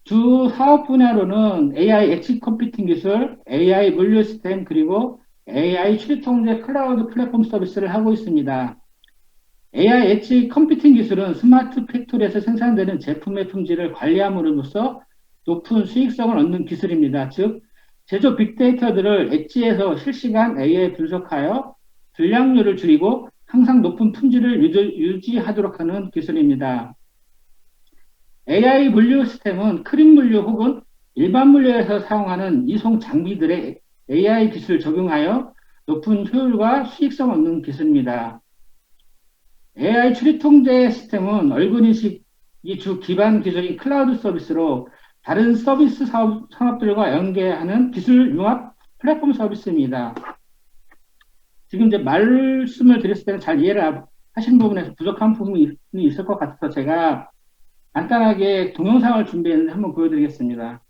주 사업 분야로는 AI 엣지 컴퓨팅 기술, AI 물류 시스템, 그리고 AI 추리 통제 클라우드 플랫폼 서비스를 하고 있습니다. AI 엣지 컴퓨팅 기술은 스마트 팩토리에서 생산되는 제품의 품질을 관리함으로써 높은 수익성을 얻는 기술입니다. 즉, 제조 빅데이터들을 엣지에서 실시간 AI 분석하여 불량률을 줄이고 항상 높은 품질을 유지하도록 하는 기술입니다. AI 물류 시스템은 크림 물류 혹은 일반 물류에서 사용하는 이송 장비들의 AI 기술을 적용하여 높은 효율과 수익성을 얻는 기술입니다. AI 추리 통제 시스템은 얼굴 인식이 주 기반 기술인 클라우드 서비스로 다른 서비스 산업들과 연계하는 기술 융합 플랫폼 서비스입니다. 지금 이제 말씀을 드렸을 때는 잘 이해를 하시는 부분에서 부족한 부분이 있을 것 같아서 제가 간단하게 동영상을 준비했는데 한번 보여드리겠습니다.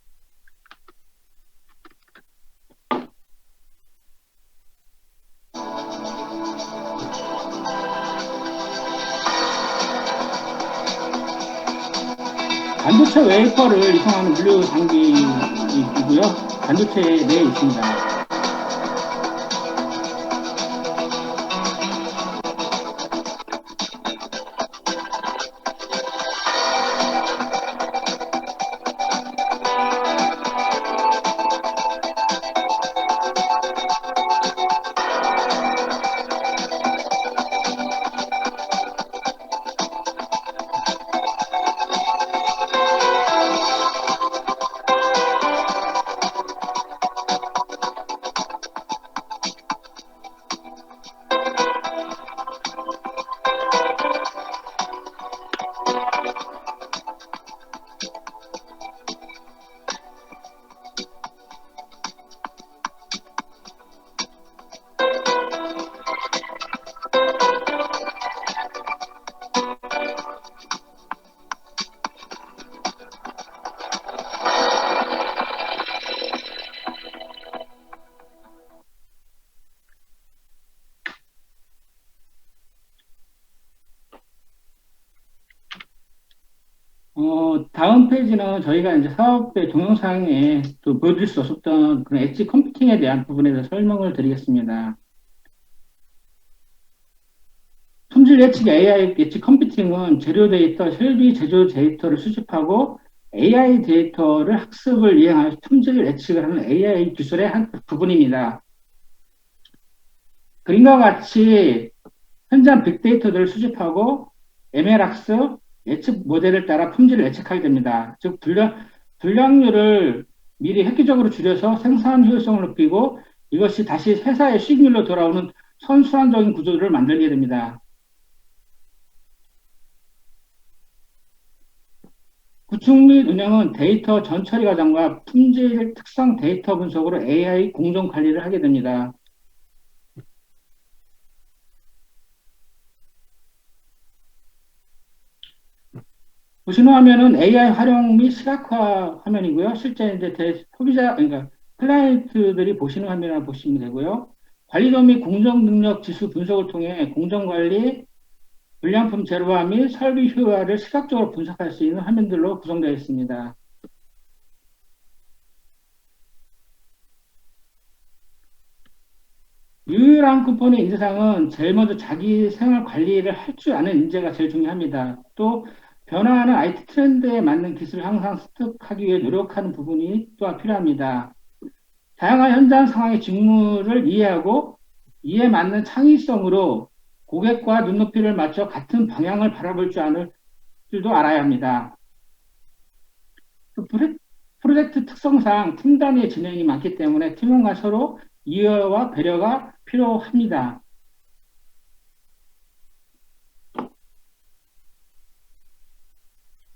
반도체 웨이퍼를 이송하는 물류 장비이고요. 반도체 내에 있습니다. 다음 페이지는 저희가 이제 사업의 동영상에 또 보여드릴 수 없었던 그런 엣지 컴퓨팅에 대한 부분에 대해서 설명을 드리겠습니다. 품질 예측 AI 예측 컴퓨팅은 재료 데이터, 설비 제조 데이터를 수집하고 AI 데이터를 학습을 이행하여 품질 예측을 하는 AI 기술의 한 부분입니다. 그림과 같이 현장 빅데이터들을 수집하고 ML 학습, 예측 모델을 따라 품질을 예측하게 됩니다. 즉 불량률을 미리 획기적으로 줄여서 생산 효율성을 높이고 이것이 다시 회사의 수익률로 돌아오는 선순환적인 구조를 만들게 됩니다. 구축 및 운영은 데이터 전처리 과정과 품질 특성 데이터 분석으로 AI 공정 관리를 하게 됩니다. 보시는 화면은 AI 활용 및 시각화 화면이고요. 실제 이제 소비자, 그러니까 클라이언트들이 보시는 화면을 보시면 되고요. 관리도 및 공정 능력 지수 분석을 통해 공정 관리, 불량품 제로화 및 설비 효율화를 시각적으로 분석할 수 있는 화면들로 구성되어 있습니다. 유일한 쿠폰의 인재상은 제일 먼저 자기 생활 관리를 할 줄 아는 인재가 제일 중요합니다. 또 변화하는 IT 트렌드에 맞는 기술을 항상 습득하기 위해 노력하는 부분이 또한 필요합니다. 다양한 현장 상황의 직무를 이해하고 이에 맞는 창의성으로 고객과 눈높이를 맞춰 같은 방향을 바라볼 줄 아는 줄도 알아야 합니다. 프로젝트 특성상 팀 단위의 진행이 많기 때문에 팀원과 서로 이해와 배려가 필요합니다.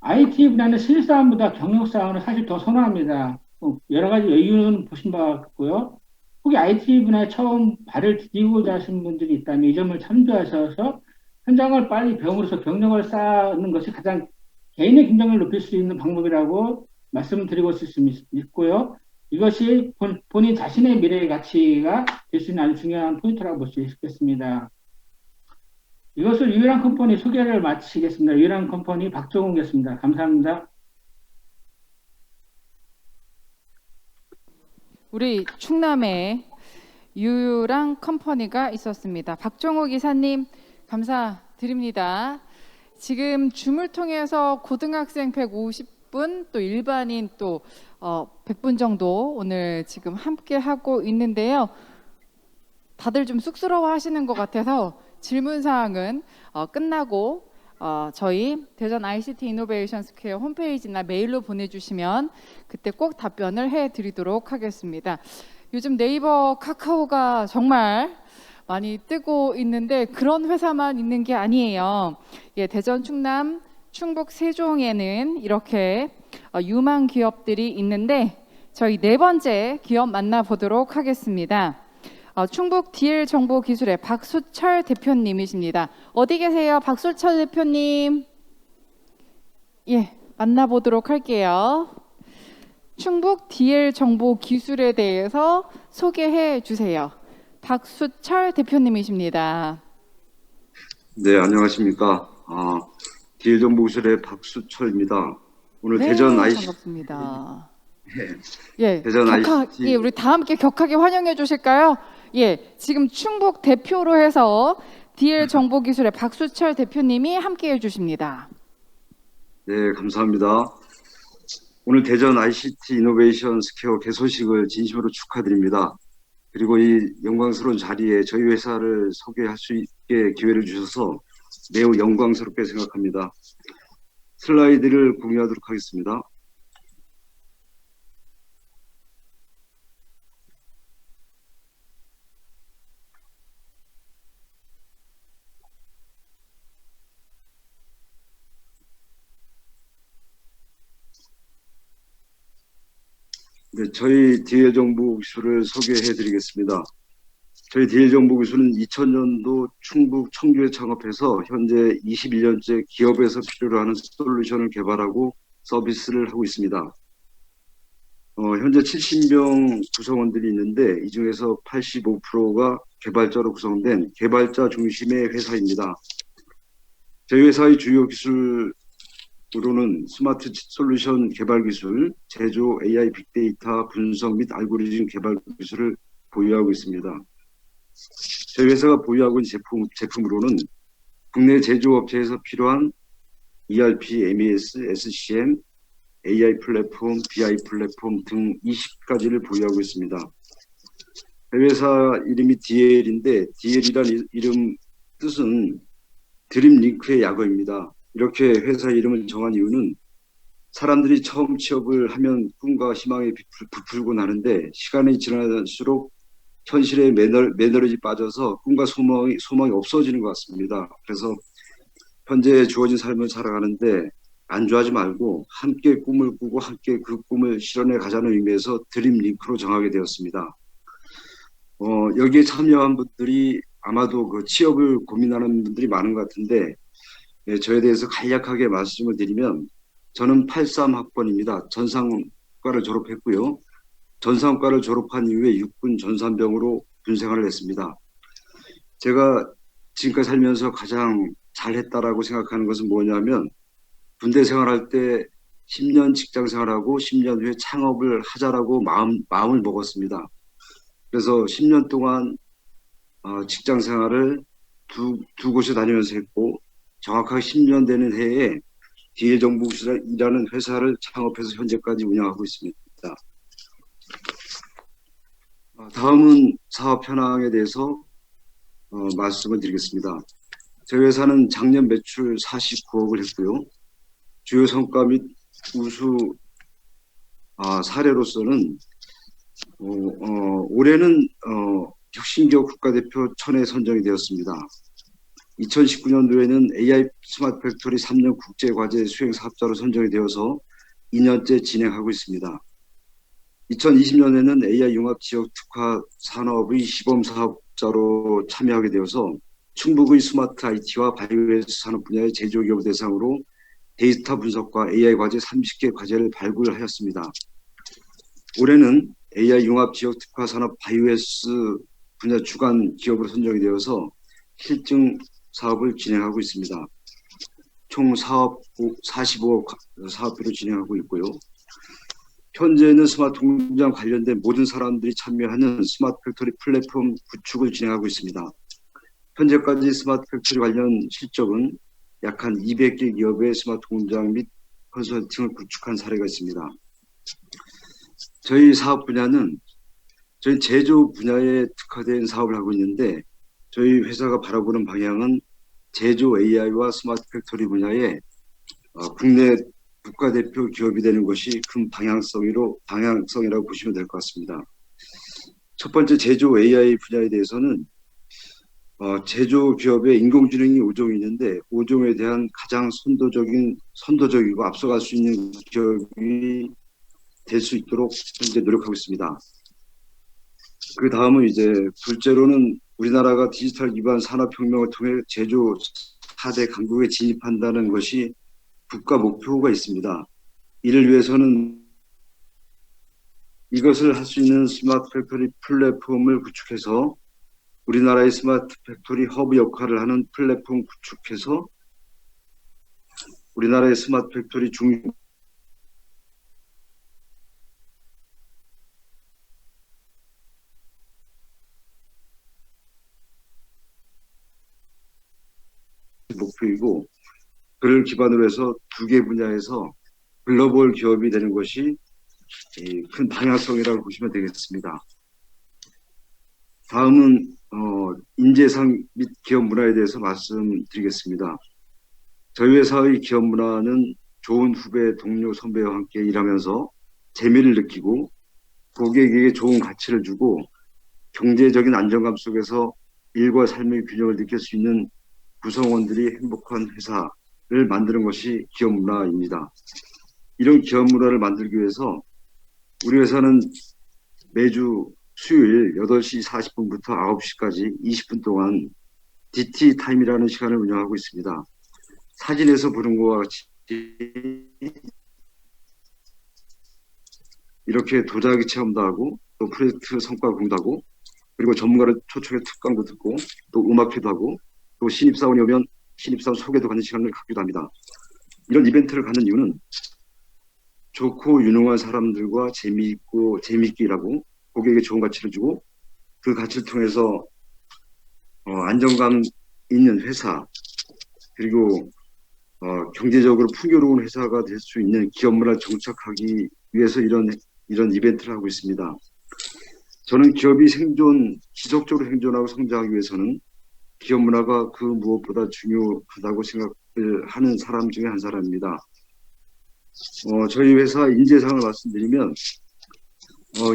IT 분야는 신입사원보다 경력사원을 사실 더 선호합니다. 여러 가지 이유는 보신 바와 같고요. 혹시 IT 분야에 처음 발을 디디고자 하시는 분들이 있다면 이 점을 참조하셔서 현장을 빨리 배움으로써 경력을 쌓는 것이 가장 개인의 경쟁을 높일 수 있는 방법이라고 말씀드리고 있고요. 이것이 본인 자신의 미래의 가치가 될 수 있는 아주 중요한 포인트라고 볼 수 있겠습니다. 이것을 유일한 컴퍼니 소개를 마치겠습니다. 유일한 컴퍼니 박종욱이었습니다. 감사합니다. 우리 충남에 유일한 컴퍼니가 있었습니다. 박종욱 이사님 감사드립니다. 지금 줌을 통해서 고등학생 150분 또 일반인 또 100분 정도 오늘 지금 함께 하고 있는데요. 다들 좀 쑥스러워 하시는 것 같아서 질문 사항은 끝나고 저희 대전 ICT 이노베이션 스퀘어 홈페이지나 메일로 보내주시면 그때 꼭 답변을 해드리도록 하겠습니다. 요즘 네이버, 카카오가 정말 많이 뜨고 있는데 그런 회사만 있는 게 아니에요. 예, 대전, 충남, 충북, 세종에는 이렇게 유망 기업들이 있는데 저희 네 번째 기업 만나보도록 하겠습니다. 충북 DL 정보기술의 박수철 대표님이십니다. 어디 계세요? 박수철 대표님. 예, 만나보도록 할게요. 충북 DL 정보기술에 대해서 소개해 주세요. 박수철 대표님이십니다. 네, 안녕하십니까. DL 정보기술의 박수철입니다. 오늘 네, 대전 ICT 반갑습니다. 예, 대전 ICT 예, 우리 다 함께 격하게 환영해 주실까요? 예, 지금 충북 대표로 해서 DL 정보기술의 박수철 대표님이 함께해 주십니다. 네, 감사합니다. 오늘 대전 ICT 이노베이션 스퀘어 개소식을 진심으로 축하드립니다. 그리고 이 영광스러운 자리에 저희 회사를 소개할 수 있게 기회를 주셔서 매우 영광스럽게 생각합니다. 슬라이드를 공유하도록 하겠습니다. 네, 저희 DL 정보기술을 소개해 드리겠습니다. 저희 DL 정보기술은 2000년도 충북 청주에 창업해서 현재 21년째 기업에서 필요로 하는 솔루션을 개발하고 서비스를 하고 있습니다. 현재 70명 구성원들이 있는데 이 중에서 85%가 개발자로 구성된 개발자 중심의 회사입니다. 저희 회사의 주요 기술 으로는 스마트 솔루션 개발 기술, 제조 AI 빅데이터 분석 및 알고리즘 개발 기술을 보유하고 있습니다. 저희 회사가 보유하고 있는 제품으로는 국내 제조업체에서 필요한 ERP, MES, SCM, AI 플랫폼, BI 플랫폼 등 20가지를 보유하고 있습니다. 회사 이름이 DL인데 DL이란 이름 뜻은 드림 링크의 약어입니다. 이렇게 회사 이름을 정한 이유는 사람들이 처음 취업을 하면 꿈과 희망이 부풀고 나는데 시간이 지날수록 현실의 매너리지 빠져서 꿈과 소망이 없어지는 것 같습니다. 그래서 현재 주어진 삶을 살아가는데 안주하지 말고 함께 꿈을 꾸고 함께 그 꿈을 실현해 가자는 의미에서 드림 링크로 정하게 되었습니다. 여기에 참여한 분들이 아마도 그 취업을 고민하는 분들이 많은 것 같은데 저에 대해서 간략하게 말씀을 드리면 저는 83학번입니다. 전상과를 졸업했고요. 전상과를 졸업한 이후에 육군 전산병으로 군 생활을 했습니다. 제가 지금까지 살면서 가장 잘했다라고 생각하는 것은 뭐냐면 군대 생활할 때 10년 직장 생활하고 10년 후에 창업을 하자라고 마음을 먹었습니다. 그래서 10년 동안 직장 생활을 두 곳에 다니면서 했고 정확하게 10년 되는 해에 DL정보이라는 회사를 창업해서 현재까지 운영하고 있습니다. 다음은 사업 현황에 대해서 말씀을 드리겠습니다. 저희 회사는 작년 매출 49억을 했고요. 주요 성과 및 우수 사례로서는 올해는 혁신기업 국가대표 1000에 선정이 되었습니다. 2019년도에는 AI 스마트 팩토리 3년 국제과제 수행 사업자로 선정이 되어서 2년째 진행하고 있습니다. 2020년에는 AI 융합 지역 특화 산업의 시범 사업자로 참여하게 되어서 충북의 스마트 IT와 바이오헬스 산업 분야의 제조기업 대상으로 데이터 분석과 AI 과제 30개 과제를 발굴하였습니다. 올해는 AI 융합 지역 특화 산업 바이오헬스 분야 주간 기업으로 선정이 되어서 실증 사업을 진행하고 있습니다. 총 사업 45억 사업비로 진행하고 있고요. 현재는 스마트 공장 관련된 모든 사람들이 참여하는 스마트 팩토리 플랫폼 구축을 진행하고 있습니다. 현재까지 스마트 팩토리 관련 실적은 약 한 200개 기업의 스마트 공장 및 컨설팅을 구축한 사례가 있습니다. 저희 사업 분야는 저희 제조 분야에 특화된 사업을 하고 있는데 저희 회사가 바라보는 방향은 제조 AI와 스마트 팩토리 분야에 국내 국가대표 기업이 되는 것이 큰 방향성이라고 보시면 될 것 같습니다. 첫 번째 제조 AI 분야에 대해서는 제조 기업의 인공지능이 5종이 있는데 5종에 대한 가장 선도적이고 앞서갈 수 있는 기업이 될 수 있도록 현재 노력하고 있습니다. 그 다음은 이제 둘째로는 우리나라가 디지털 기반 산업혁명을 통해 제조 4대 강국에 진입한다는 것이 국가 목표가 있습니다. 이를 위해서는 이것을 할 수 있는 스마트 팩토리 플랫폼을 구축해서 우리나라의 스마트 팩토리 허브 역할을 하는 플랫폼 구축해서 우리나라의 스마트 팩토리 목표이고 그를 기반으로 해서 두 개 분야에서 글로벌 기업이 되는 것이 큰 방향성이라고 보시면 되겠습니다. 다음은 인재상 및 기업 문화에 대해서 말씀드리겠습니다. 저희 회사의 기업 문화는 좋은 후배, 동료, 선배와 함께 일하면서 재미를 느끼고 고객에게 좋은 가치를 주고 경제적인 안정감 속에서 일과 삶의 균형을 느낄 수 있는 구성원들이 행복한 회사를 만드는 것이 기업 문화입니다. 이런 기업 문화를 만들기 위해서 우리 회사는 매주 수요일 8시 40분부터 9시까지 20분 동안 DT 타임이라는 시간을 운영하고 있습니다. 사진에서 보는 것과 같이 이렇게 도자기 체험도 하고 또 프로젝트 성과 공유도 하고 그리고 전문가를 초청해 특강도 듣고 또 음악회도 하고 또 신입사원이 오면 신입사원 소개도 받는 시간을 갖기도 합니다. 이런 이벤트를 갖는 이유는 좋고 유능한 사람들과 재미있게 일하고 고객에게 좋은 가치를 주고 그 가치를 통해서 안정감 있는 회사 그리고 경제적으로 풍요로운 회사가 될 수 있는 기업 문화를 정착하기 위해서 이런 이벤트를 하고 있습니다. 저는 기업이 지속적으로 생존하고 성장하기 위해서는 기업 문화가 그 무엇보다 중요하다고 생각을 하는 사람 중에 한 사람입니다. 저희 회사 인재상을 말씀드리면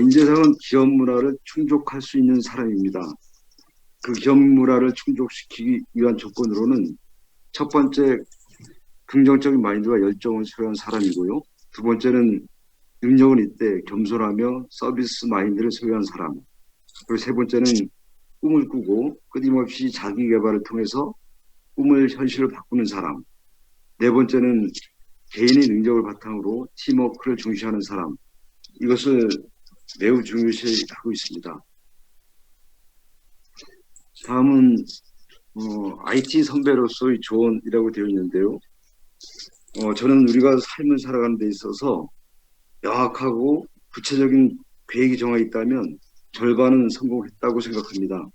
인재상은 기업 문화를 충족할 수 있는 사람입니다. 그 기업 문화를 충족시키기 위한 조건으로는 첫 번째 긍정적인 마인드와 열정을 소유한 사람이고요. 두 번째는 능력은 있되 겸손하며 서비스 마인드를 소유한 사람. 그리고 세 번째는 꿈을 꾸고 끊임없이 자기 개발을 통해서 꿈을 현실로 바꾸는 사람. 네 번째는 개인의 능력을 바탕으로 팀워크를 중시하는 사람. 이것을 매우 중요시하고 있습니다. 다음은 IT 선배로서의 조언이라고 되어 있는데요. 저는 우리가 삶을 살아가는 데 있어서 명확하고 구체적인 계획이 정해 있다면 절반은 성공했다고 생각합니다.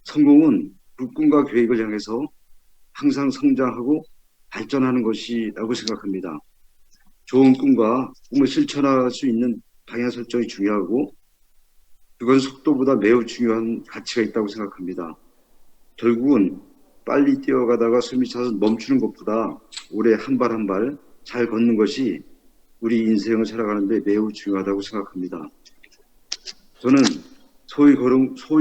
성공은 그 꿈과 계획을 향해서 항상 성장하고 발전하는 것이라고 생각합니다. 좋은 꿈과 꿈을 실천할 수 있는 방향 설정이 중요하고 그건 속도보다 매우 중요한 가치가 있다고 생각합니다. 결국은 빨리 뛰어가다가 숨이 차서 멈추는 것보다 오래 한 발 한 발 잘 걷는 것이 우리 인생을 살아가는 데 매우 중요하다고 생각합니다. 저는 소위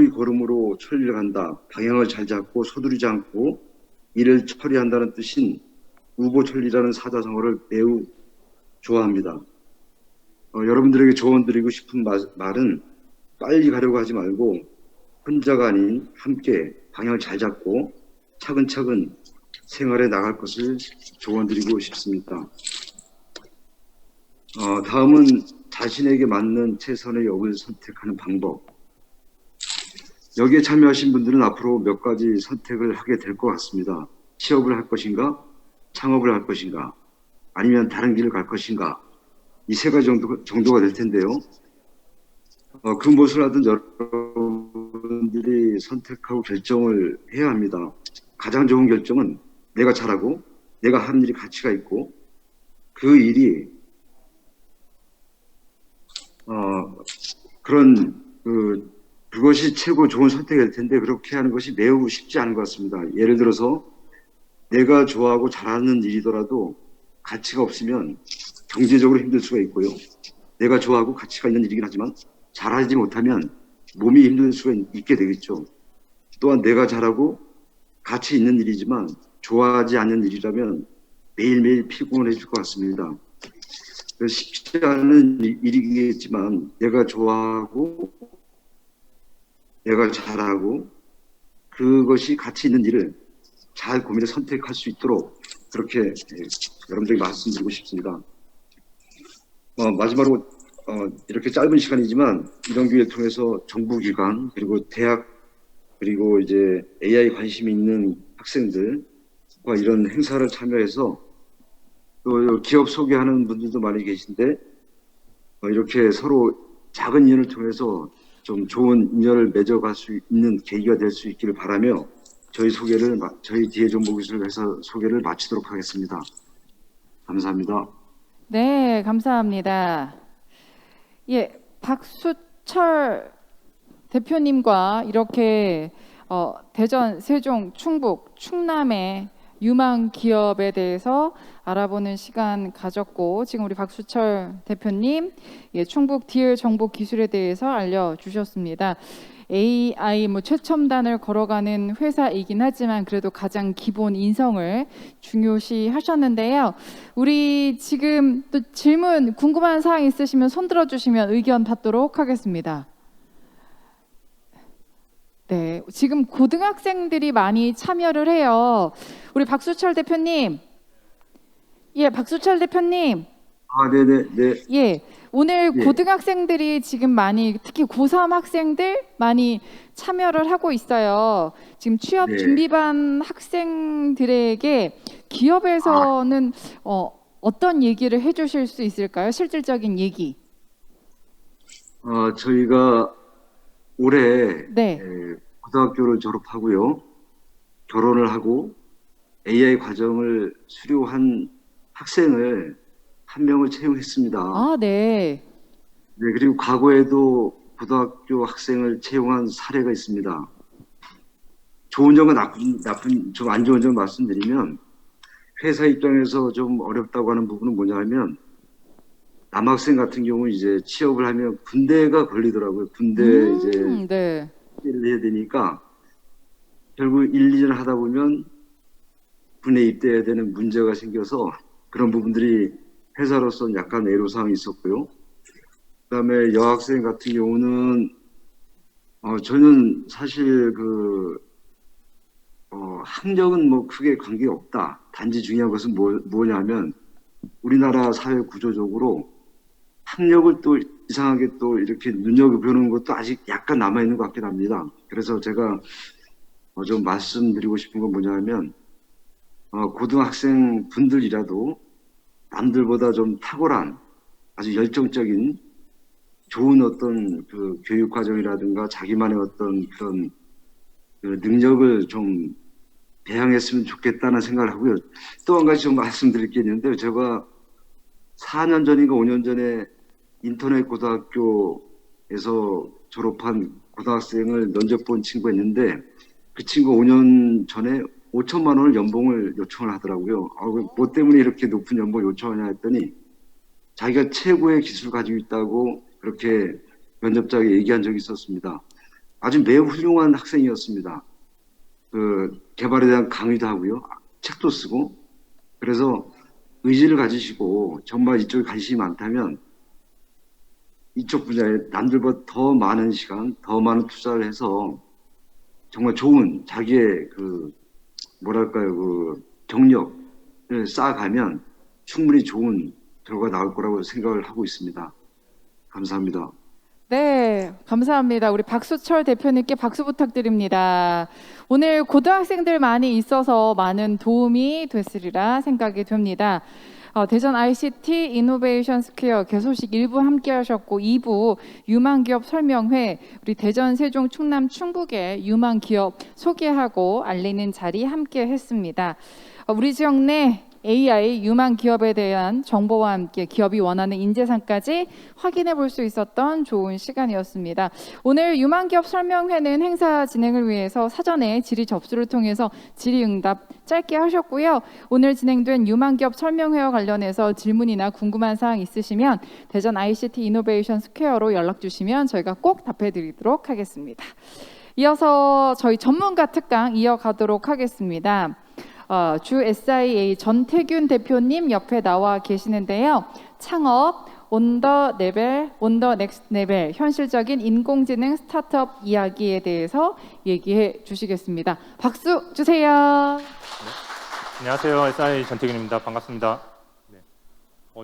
걸음으로 천리를 간다. 방향을 잘 잡고 서두르지 않고 일을 처리한다는 뜻인 우보천리라는 사자성어를 매우 좋아합니다. 여러분들에게 조언 드리고 싶은 말은 빨리 가려고 하지 말고 혼자가 아닌 함께 방향을 잘 잡고 차근차근 생활에 나갈 것을 조언 드리고 싶습니다. 다음은 자신에게 맞는 최선의 역을 선택하는 방법. 여기에 참여하신 분들은 앞으로 몇 가지 선택을 하게 될 것 같습니다. 취업을 할 것인가? 창업을 할 것인가? 아니면 다른 길을 갈 것인가? 이 세 가지 정도가 될 텐데요. 그 무엇을 하든 여러분들이 선택하고 결정을 해야 합니다. 가장 좋은 결정은 내가 잘하고 내가 하는 일이 가치가 있고 그 일이 그것이 최고 좋은 선택이 될 텐데 그렇게 하는 것이 매우 쉽지 않은 것 같습니다. 예를 들어서 내가 좋아하고 잘하는 일이더라도 가치가 없으면 경제적으로 힘들 수가 있고요. 내가 좋아하고 가치가 있는 일이긴 하지만 잘하지 못하면 몸이 힘들 수가 있게 되겠죠. 또한 내가 잘하고 가치 있는 일이지만 좋아하지 않는 일이라면 매일매일 피곤해질 것 같습니다. 쉽지 않은 일이겠지만 내가 좋아하고 내가 잘하고 그것이 가치 있는 일을 잘 고민해 선택할 수 있도록 그렇게 여러분들에게 말씀드리고 싶습니다. 마지막으로 이렇게 짧은 시간이지만 이런 기회를 통해서 정부기관 그리고 대학 그리고 이제 AI 관심이 있는 학생들과 이런 행사를 참여해서 또 기업 소개하는 분들도 많이 계신데 이렇게 서로 작은 인연을 통해서 좀 좋은 인연을 맺어갈 수 있는 계기가 될 수 있기를 바라며 저희 뒤에 정보기술 회사 소개를 마치도록 하겠습니다. 감사합니다. 네, 감사합니다. 예, 박수철 대표님과 이렇게 대전, 세종, 충북, 충남의 유망 기업에 대해서 알아보는 시간 가졌고 지금 우리 박수철 대표님 충북 DL 정보 기술에 대해서 알려주셨습니다. AI 최첨단을 걸어가는 회사이긴 하지만 그래도 가장 기본 인성을 중요시 하셨는데요. 우리 지금 또 질문 궁금한 사항 있으시면 손 들어주시면 의견 받도록 하겠습니다. 네, 지금 고등학생들이 많이 참여를 해요. 우리 박수철 대표님, 박수철 대표님, 아, 네네, 네, 예, 오늘 예, 고등학생들이 지금 많이, 특히 고3 학생들 많이 참여를 하고 있어요. 지금 취업 네. 준비반 학생들에게 아, 기업에서는 어떤 얘기를 해주실 수 있을까요? 실질적인 얘기. 저희가 올해 네. 고등학교를 졸업하고요. 결혼을 하고 AI 과정을 수료한 학생을 한 명을 채용했습니다. 아, 네. 네, 그리고 과거에도 고등학교 학생을 채용한 사례가 있습니다. 좋은 점과 좀 안 좋은 점 말씀드리면 회사 입장에서 좀 어렵다고 하는 부분은 뭐냐면 남학생 같은 경우는 이제 취업을 하면 군대가 걸리더라고요. 군대 이제 네. 일을 해야 되니까 결국 1, 2년 하다 보면 군에 입대해야 되는 문제가 생겨서 그런 부분들이 회사로서는 약간 애로사항이 있었고요. 그다음에 여학생 같은 경우는 저는 사실 학력은 뭐 크게 관계없다. 단지 중요한 것은 뭐냐면 우리나라 사회 구조적으로 학력을 또 이상하게 또 이렇게 눈여겨보는 것도 아직 약간 남아있는 것 같긴 합니다. 그래서 제가 좀 말씀드리고 싶은 건 뭐냐면 고등학생 분들이라도 남들보다 좀 탁월한 아주 열정적인 좋은 어떤 그 교육 과정이라든가 자기만의 어떤 그런 그 능력을 좀 배양했으면 좋겠다는 생각을 하고요. 또 한 가지 좀 말씀드릴 게 있는데요. 제가 4년 전인가 5년 전에 인터넷 고등학교에서 졸업한 고등학생을 면접 본 친구가 있는데 그 친구 5년 전에 5천만 원을 연봉을 요청을 하더라고요. 뭐 때문에 이렇게 높은 연봉을 요청하냐 했더니 자기가 최고의 기술을 가지고 있다고 그렇게 면접자에게 얘기한 적이 있었습니다. 아주 매우 훌륭한 학생이었습니다. 그 개발에 대한 강의도 하고요. 책도 쓰고. 그래서 의지를 가지시고 정말 이쪽에 관심이 많다면 이쪽 분야에 남들보다 더 많은 시간, 더 많은 투자를 해서 정말 좋은 자기의 그 뭐랄까요, 그 경력을 쌓아가면 충분히 좋은 결과가 나올 거라고 생각을 하고 있습니다. 감사합니다. 네, 감사합니다. 우리 박수철 대표님께 박수 부탁드립니다. 오늘 고등학생들 많이 있어서 많은 도움이 됐으리라 생각이 듭니다. 대전 ICT 이노베이션 스퀘어 개소식 1부 함께 하셨고 2부 유망기업 설명회 우리 대전 세종 충남 충북의 유망기업 소개하고 알리는 자리 함께 했습니다. 우리 지역 내 AI 유망 기업에 대한 정보와 함께 기업이 원하는 인재상까지 확인해 볼 수 있었던 좋은 시간이었습니다. 오늘 유망 기업 설명회는 행사 진행을 위해서 사전에 질의 접수를 통해서 질의응답 짧게 하셨고요. 오늘 진행된 유망 기업 설명회와 관련해서 질문이나 궁금한 사항 있으시면 대전 ICT 이노베이션 스퀘어로 연락 주시면 저희가 꼭 답해 드리도록 하겠습니다. 이어서 저희 전문가 특강 이어가도록 하겠습니다. 주 SIA 전태균 대표님 옆에 나와 계시는데요. 창업, 온 더 레벨, 온 더 넥스트 레벨, 현실적인 인공지능 스타트업 이야기에 대해서 얘기해 주시겠습니다. 박수 주세요. 안녕하세요. SI 전태균입니다. 반갑습니다. 네.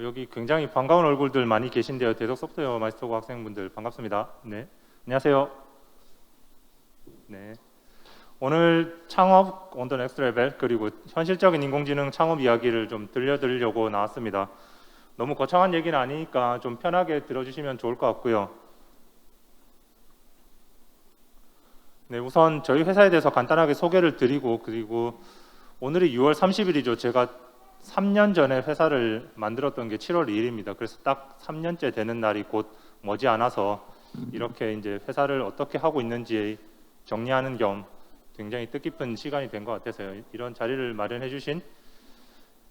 여기 굉장히 반가운 얼굴들 많이 계신데요. 대덕 소프트웨어 마스터고 학생분들 반갑습니다. 네. 안녕하세요. 네. 오늘 창업 온 더 넥스트 레벨 그리고 현실적인 인공지능 창업 이야기를 좀 들려드리려고 나왔습니다. 너무 거창한 얘기는 아니니까 좀 편하게 들어주시면 좋을 것 같고요. 네, 우선 저희 회사에 대해서 간단하게 소개를 드리고 그리고 오늘이 6월 30일이죠. 제가 3년 전에 회사를 만들었던 게 7월 2일입니다. 그래서 딱 3년째 되는 날이 곧 머지않아서 이렇게 이제 회사를 어떻게 하고 있는지 정리하는 겸 굉장히 뜻깊은 시간이 된 것 같아서요. 이런 자리를 마련해 주신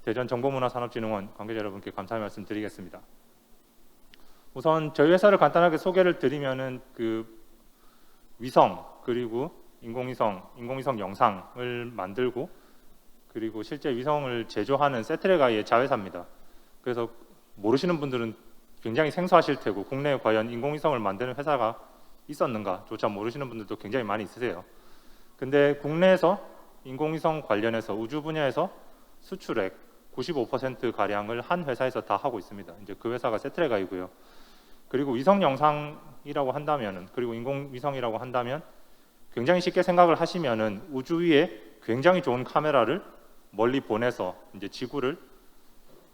대전정보문화산업진흥원 관계자 여러분께 감사의 말씀 드리겠습니다. 우선 저희 회사를 간단하게 소개를 드리면은 그 위성 그리고 인공위성 영상을 만들고 그리고 실제 위성을 제조하는 세트레가이의 자회사입니다. 그래서 모르시는 분들은 굉장히 생소하실 테고 국내에 과연 인공위성을 만드는 회사가 있었는가조차 모르시는 분들도 굉장히 많이 있으세요. 근데 국내에서 인공위성 관련해서 우주 분야에서 수출액 95% 가량을 한 회사에서 다 하고 있습니다. 이제 그 회사가 세트레가이고요. 그리고 위성 영상이라고 한다면은, 그리고 인공 위성이라고 한다면 굉장히 쉽게 생각을 하시면은 우주 위에 굉장히 좋은 카메라를 멀리 보내서 이제 지구를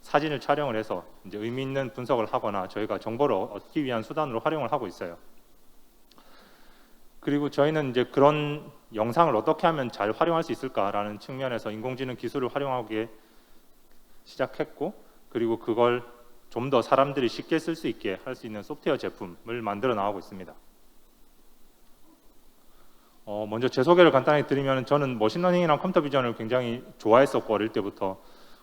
사진을 촬영을 해서 이제 의미 있는 분석을 하거나 저희가 정보를 얻기 위한 수단으로 활용을 하고 있어요. 그리고 저희는 이제 그런 영상을 어떻게 하면 잘 활용할 수 있을까라는 측면에서 인공지능 기술을 활용하기 시작했고, 그리고 그걸 좀 더 사람들이 쉽게 쓸 수 있게 할 수 있는 소프트웨어 제품을 만들어 나가고 있습니다. 먼저 제 소개를 간단히 드리면 저는 머신러닝이랑 컴퓨터 비전을 굉장히 좋아했었고 어릴 때부터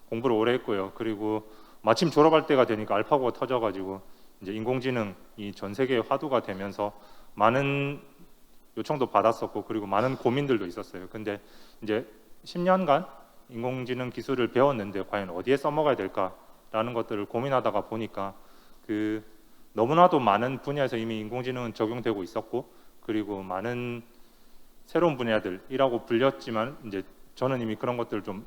공부를 오래 했고요. 그리고 마침 졸업할 때가 되니까 알파고가 터져가지고 이제 인공지능이 전 세계에 화두가 되면서 많은 요청도 받았었고 그리고 많은 고민들도 있었어요. 근데 이제 10년간 인공지능 기술을 배웠는데 과연 어디에 써먹어야 될까라는 것들을 고민하다가 보니까 너무나도 많은 분야에서 이미 인공지능은 적용되고 있었고 그리고 많은 새로운 분야들이라고 불렸지만 이제 저는 이미 그런 것들을 좀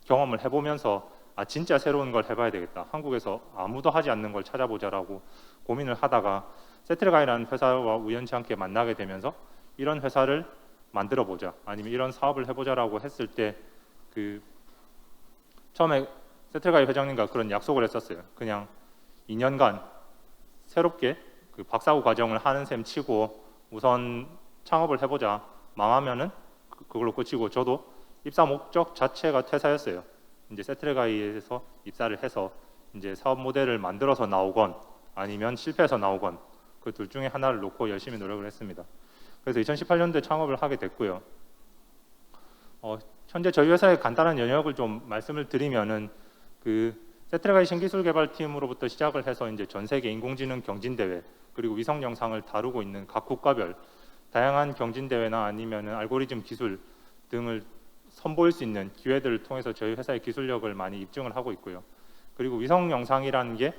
경험을 해보면서 진짜 새로운 걸 해봐야 되겠다. 한국에서 아무도 하지 않는 걸 찾아보자라고 고민을 하다가 세트레가이라는 회사와 우연치 않게 만나게 되면서 이런 회사를 만들어 보자 아니면 이런 사업을 해보자라고 했을 때 처음에 세트레가이 회장님과 그런 약속을 했었어요. 그냥 2년간 새롭게 박사후 과정을 하는 셈 치고 우선 창업을 해보자. 망하면은 그걸로 끝이고 저도 입사 목적 자체가 퇴사였어요. 이제 세트레가이에서 입사를 해서 이제 사업 모델을 만들어서 나오건 아니면 실패해서 나오건 그 둘 중에 하나를 놓고 열심히 노력을 했습니다. 그래서 2018년도에 창업을 하게 됐고요. 현재 저희 회사의 간단한 연역을 좀 말씀을 드리면은 세트레가이 신기술 개발팀으로부터 시작을 해서 이제 전 세계 인공지능 경진대회 그리고 위성 영상을 다루고 있는 각 국가별 다양한 경진대회나 아니면 알고리즘 기술 등을 선보일 수 있는 기회들을 통해서 저희 회사의 기술력을 많이 입증을 하고 있고요. 그리고 위성 영상이라는 게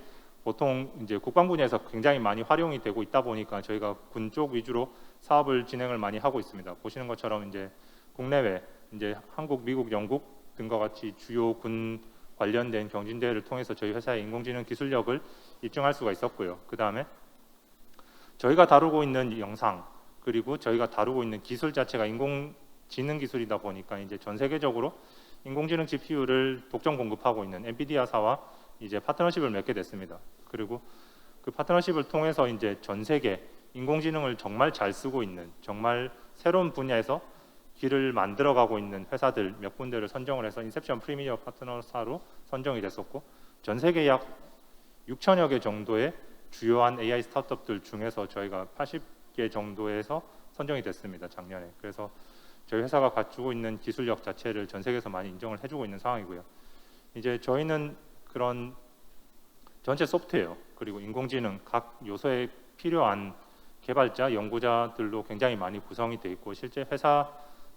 보통 이제 국방 분야에서 굉장히 많이 활용이 되고 있다 보니까 저희가 군 쪽 위주로 사업을 진행을 많이 하고 있습니다. 보시는 것처럼 이제 국내외 이제 한국, 미국, 영국 등과 같이 주요 군 관련된 경진대회를 통해서 저희 회사의 인공지능 기술력을 입증할 수가 있었고요. 그 다음에 저희가 다루고 있는 영상 그리고 저희가 다루고 있는 기술 자체가 인공지능 기술이다 보니까 이제 전 세계적으로 인공지능 GPU를 독점 공급하고 있는 엔비디아사와 이제 파트너십을 맺게 됐습니다. 그리고 그 파트너십을 통해서 이제 전 세계 인공지능을 정말 잘 쓰고 있는 정말 새로운 분야에서 길을 만들어가고 있는 회사들 몇 군데를 선정을 해서 인셉션 프리미어 파트너사로 선정이 됐었고 전 세계 약 6천여 개 정도의 주요한 AI 스타트업들 중에서 저희가 80개 정도에서 선정이 됐습니다. 작년에. 그래서 저희 회사가 갖추고 있는 기술력 자체를 전 세계에서 많이 인정을 해주고 있는 상황이고요. 이제 저희는 그런 전체 소프트웨어 그리고 인공지능 각 요소에 필요한 개발자, 연구자들로 굉장히 많이 구성이 돼 있고 실제 회사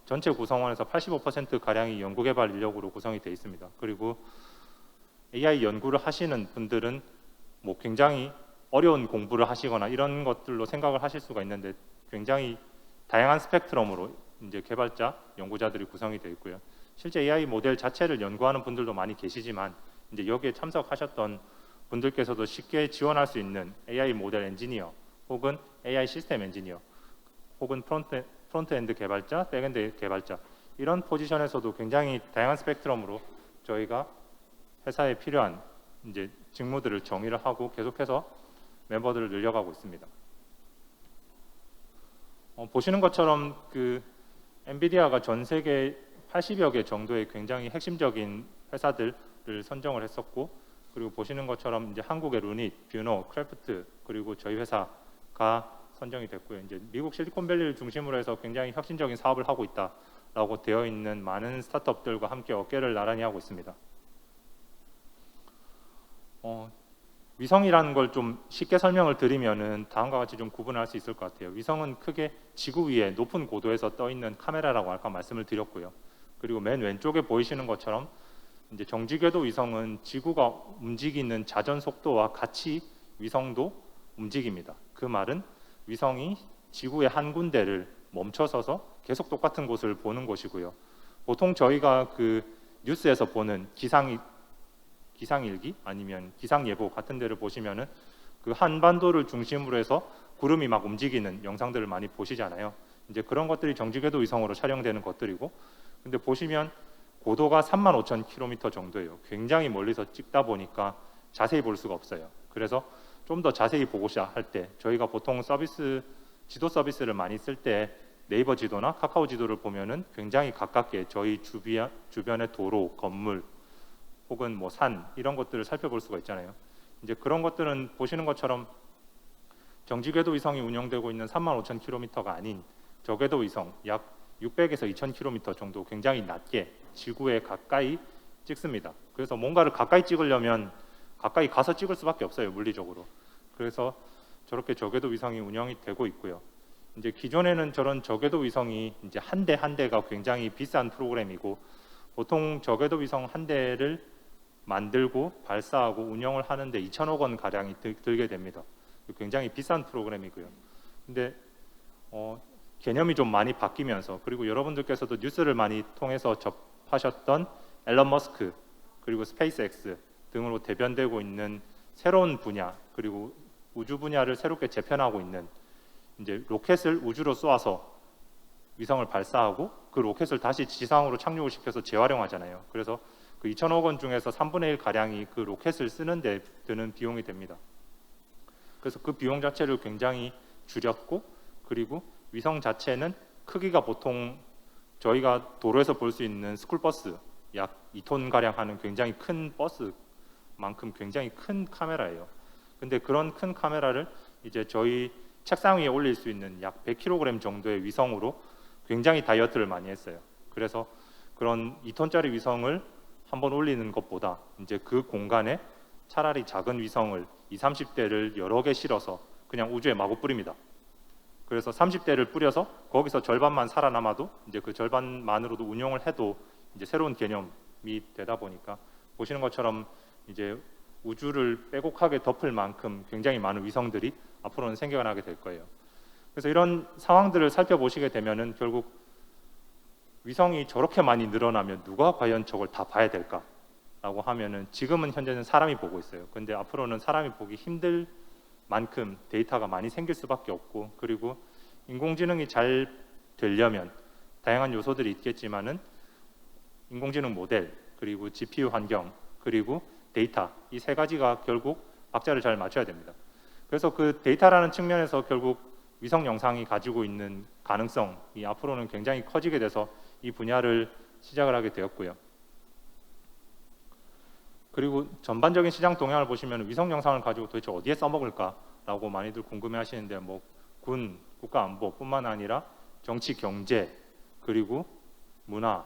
전체 구성원에서 85% 가량이 연구개발 인력으로 구성이 돼 있습니다. 그리고 AI 연구를 하시는 분들은 뭐 굉장히 어려운 공부를 하시거나 이런 것들로 생각을 하실 수가 있는데 굉장히 다양한 스펙트럼으로 이제 개발자, 연구자들이 구성이 되어 있고요. 실제 AI 모델 자체를 연구하는 분들도 많이 계시지만 이제 여기에 참석하셨던 분들께서도 쉽게 지원할 수 있는 AI 모델 엔지니어 혹은 AI 시스템 엔지니어 혹은 프론트엔드 개발자, 백엔드 개발자 이런 포지션에서도 굉장히 다양한 스펙트럼으로 저희가 회사에 필요한 이제 직무들을 정의를 하고 계속해서 멤버들을 늘려가고 있습니다. 보시는 것처럼 엔비디아가 전 세계 80여 개 정도의 굉장히 핵심적인 회사들을 선정을 했었고 그리고 보시는 것처럼 이제 한국의 루닛, 뷰노, 크래프트 그리고 저희 회사가 선정이 됐고요. 이제 미국 실리콘밸리를 중심으로 해서 굉장히 혁신적인 사업을 하고 있다라고 되어 있는 많은 스타트업들과 함께 어깨를 나란히 하고 있습니다. 위성이라는 걸 좀 쉽게 설명을 드리면은 다음과 같이 좀 구분할 수 있을 것 같아요. 위성은 크게 지구 위에 높은 고도에서 떠 있는 카메라라고 아까 말씀을 드렸고요. 그리고 맨 왼쪽에 보이시는 것처럼 이제 정지궤도 위성은 지구가 움직이는 자전 속도와 같이 위성도 움직입니다. 그 말은 위성이 지구의 한 군데를 멈춰서서 계속 똑같은 곳을 보는 것이고요. 보통 저희가 뉴스에서 보는 기상이 기상일기 아니면 기상예보 같은 데를 보시면은 그 한반도를 중심으로 해서 구름이 막 움직이는 영상들을 많이 보시잖아요. 이제 그런 것들이 정지궤도 위성으로 촬영되는 것들이고, 근데 보시면 고도가 35,000km 정도예요. 굉장히 멀리서 찍다 보니까 자세히 볼 수가 없어요. 그래서 좀 더 자세히 보고자 할 때 저희가 보통 지도 서비스를 많이 쓸 때 네이버 지도나 카카오 지도를 보면은 굉장히 가깝게 저희 주변의 도로, 건물 혹은 뭐 산 이런 것들을 살펴볼 수가 있잖아요. 이제 그런 것들은 보시는 것처럼 정지궤도 위성이 운영되고 있는 35,000km가 아닌 저궤도 위성 약 600에서 2,000km 정도 굉장히 낮게 지구에 가까이 찍습니다. 그래서 뭔가를 가까이 찍으려면 가까이 가서 찍을 수밖에 없어요, 물리적으로. 그래서 저렇게 저궤도 위성이 운영이 되고 있고요. 이제 기존에는 저런 저궤도 위성이 이제 한 대 한 대가 굉장히 비싼 프로그램이고, 보통 저궤도 위성 한 대를 만들고 발사하고 운영을 하는데 2천억 원 가량이 들게 됩니다. 굉장히 비싼 프로그램이고요. 근데 개념이 좀 많이 바뀌면서, 그리고 여러분들께서도 뉴스를 많이 통해서 접하셨던 앨런 머스크 그리고 스페이스X 등으로 대변되고 있는 새로운 분야, 그리고 우주 분야를 새롭게 재편하고 있는 이제 로켓을 우주로 쏘아서 위성을 발사하고 그 로켓을 다시 지상으로 착륙을 시켜서 재활용하잖아요. 그래서 그 2천억 원 중에서 3분의 1 가량이 그 로켓을 쓰는 데 드는 비용이 됩니다. 그래서 그 비용 자체를 굉장히 줄였고, 그리고 위성 자체는 크기가 보통 저희가 도로에서 볼 수 있는 스쿨버스 약 2톤 가량 하는 굉장히 큰 버스만큼 굉장히 큰 카메라예요. 근데 그런 큰 카메라를 이제 저희 책상 위에 올릴 수 있는 약 100kg 정도의 위성으로 굉장히 다이어트를 많이 했어요. 그래서 그런 2톤짜리 위성을 한번 올리는 것보다 이제 그 공간에 차라리 작은 위성을 20, 30대를 여러 개 실어서 그냥 우주에 마구 뿌립니다. 그래서 30대를 뿌려서 거기서 절반만 살아남아도 이제 그 절반만으로도 운용을 해도 이제 새로운 개념이 되다 보니까 보시는 것처럼 이제 우주를 빼곡하게 덮을 만큼 굉장히 많은 위성들이 앞으로는 생겨나게 될 거예요. 그래서 이런 상황들을 살펴보시게 되면은 결국 위성이 저렇게 많이 늘어나면 누가 과연 저걸 다 봐야 될까라고 하면은 지금은 현재는 사람이 보고 있어요. 근데 앞으로는 사람이 보기 힘들 만큼 데이터가 많이 생길 수밖에 없고, 그리고 인공지능이 잘 되려면 다양한 요소들이 있겠지만은 인공지능 모델, 그리고 GPU 환경, 그리고 데이터, 이 세 가지가 결국 박자를 잘 맞춰야 됩니다. 그래서 그 데이터라는 측면에서 결국 위성 영상이 가지고 있는 가능성이 앞으로는 굉장히 커지게 돼서 이 분야를 시작을 하게 되었고요. 그리고 전반적인 시장 동향을 보시면 위성 영상을 가지고 도대체 어디에 써먹을까라고 많이들 궁금해하시는데, 뭐 군, 국가안보뿐만 아니라 정치, 경제, 그리고 문화,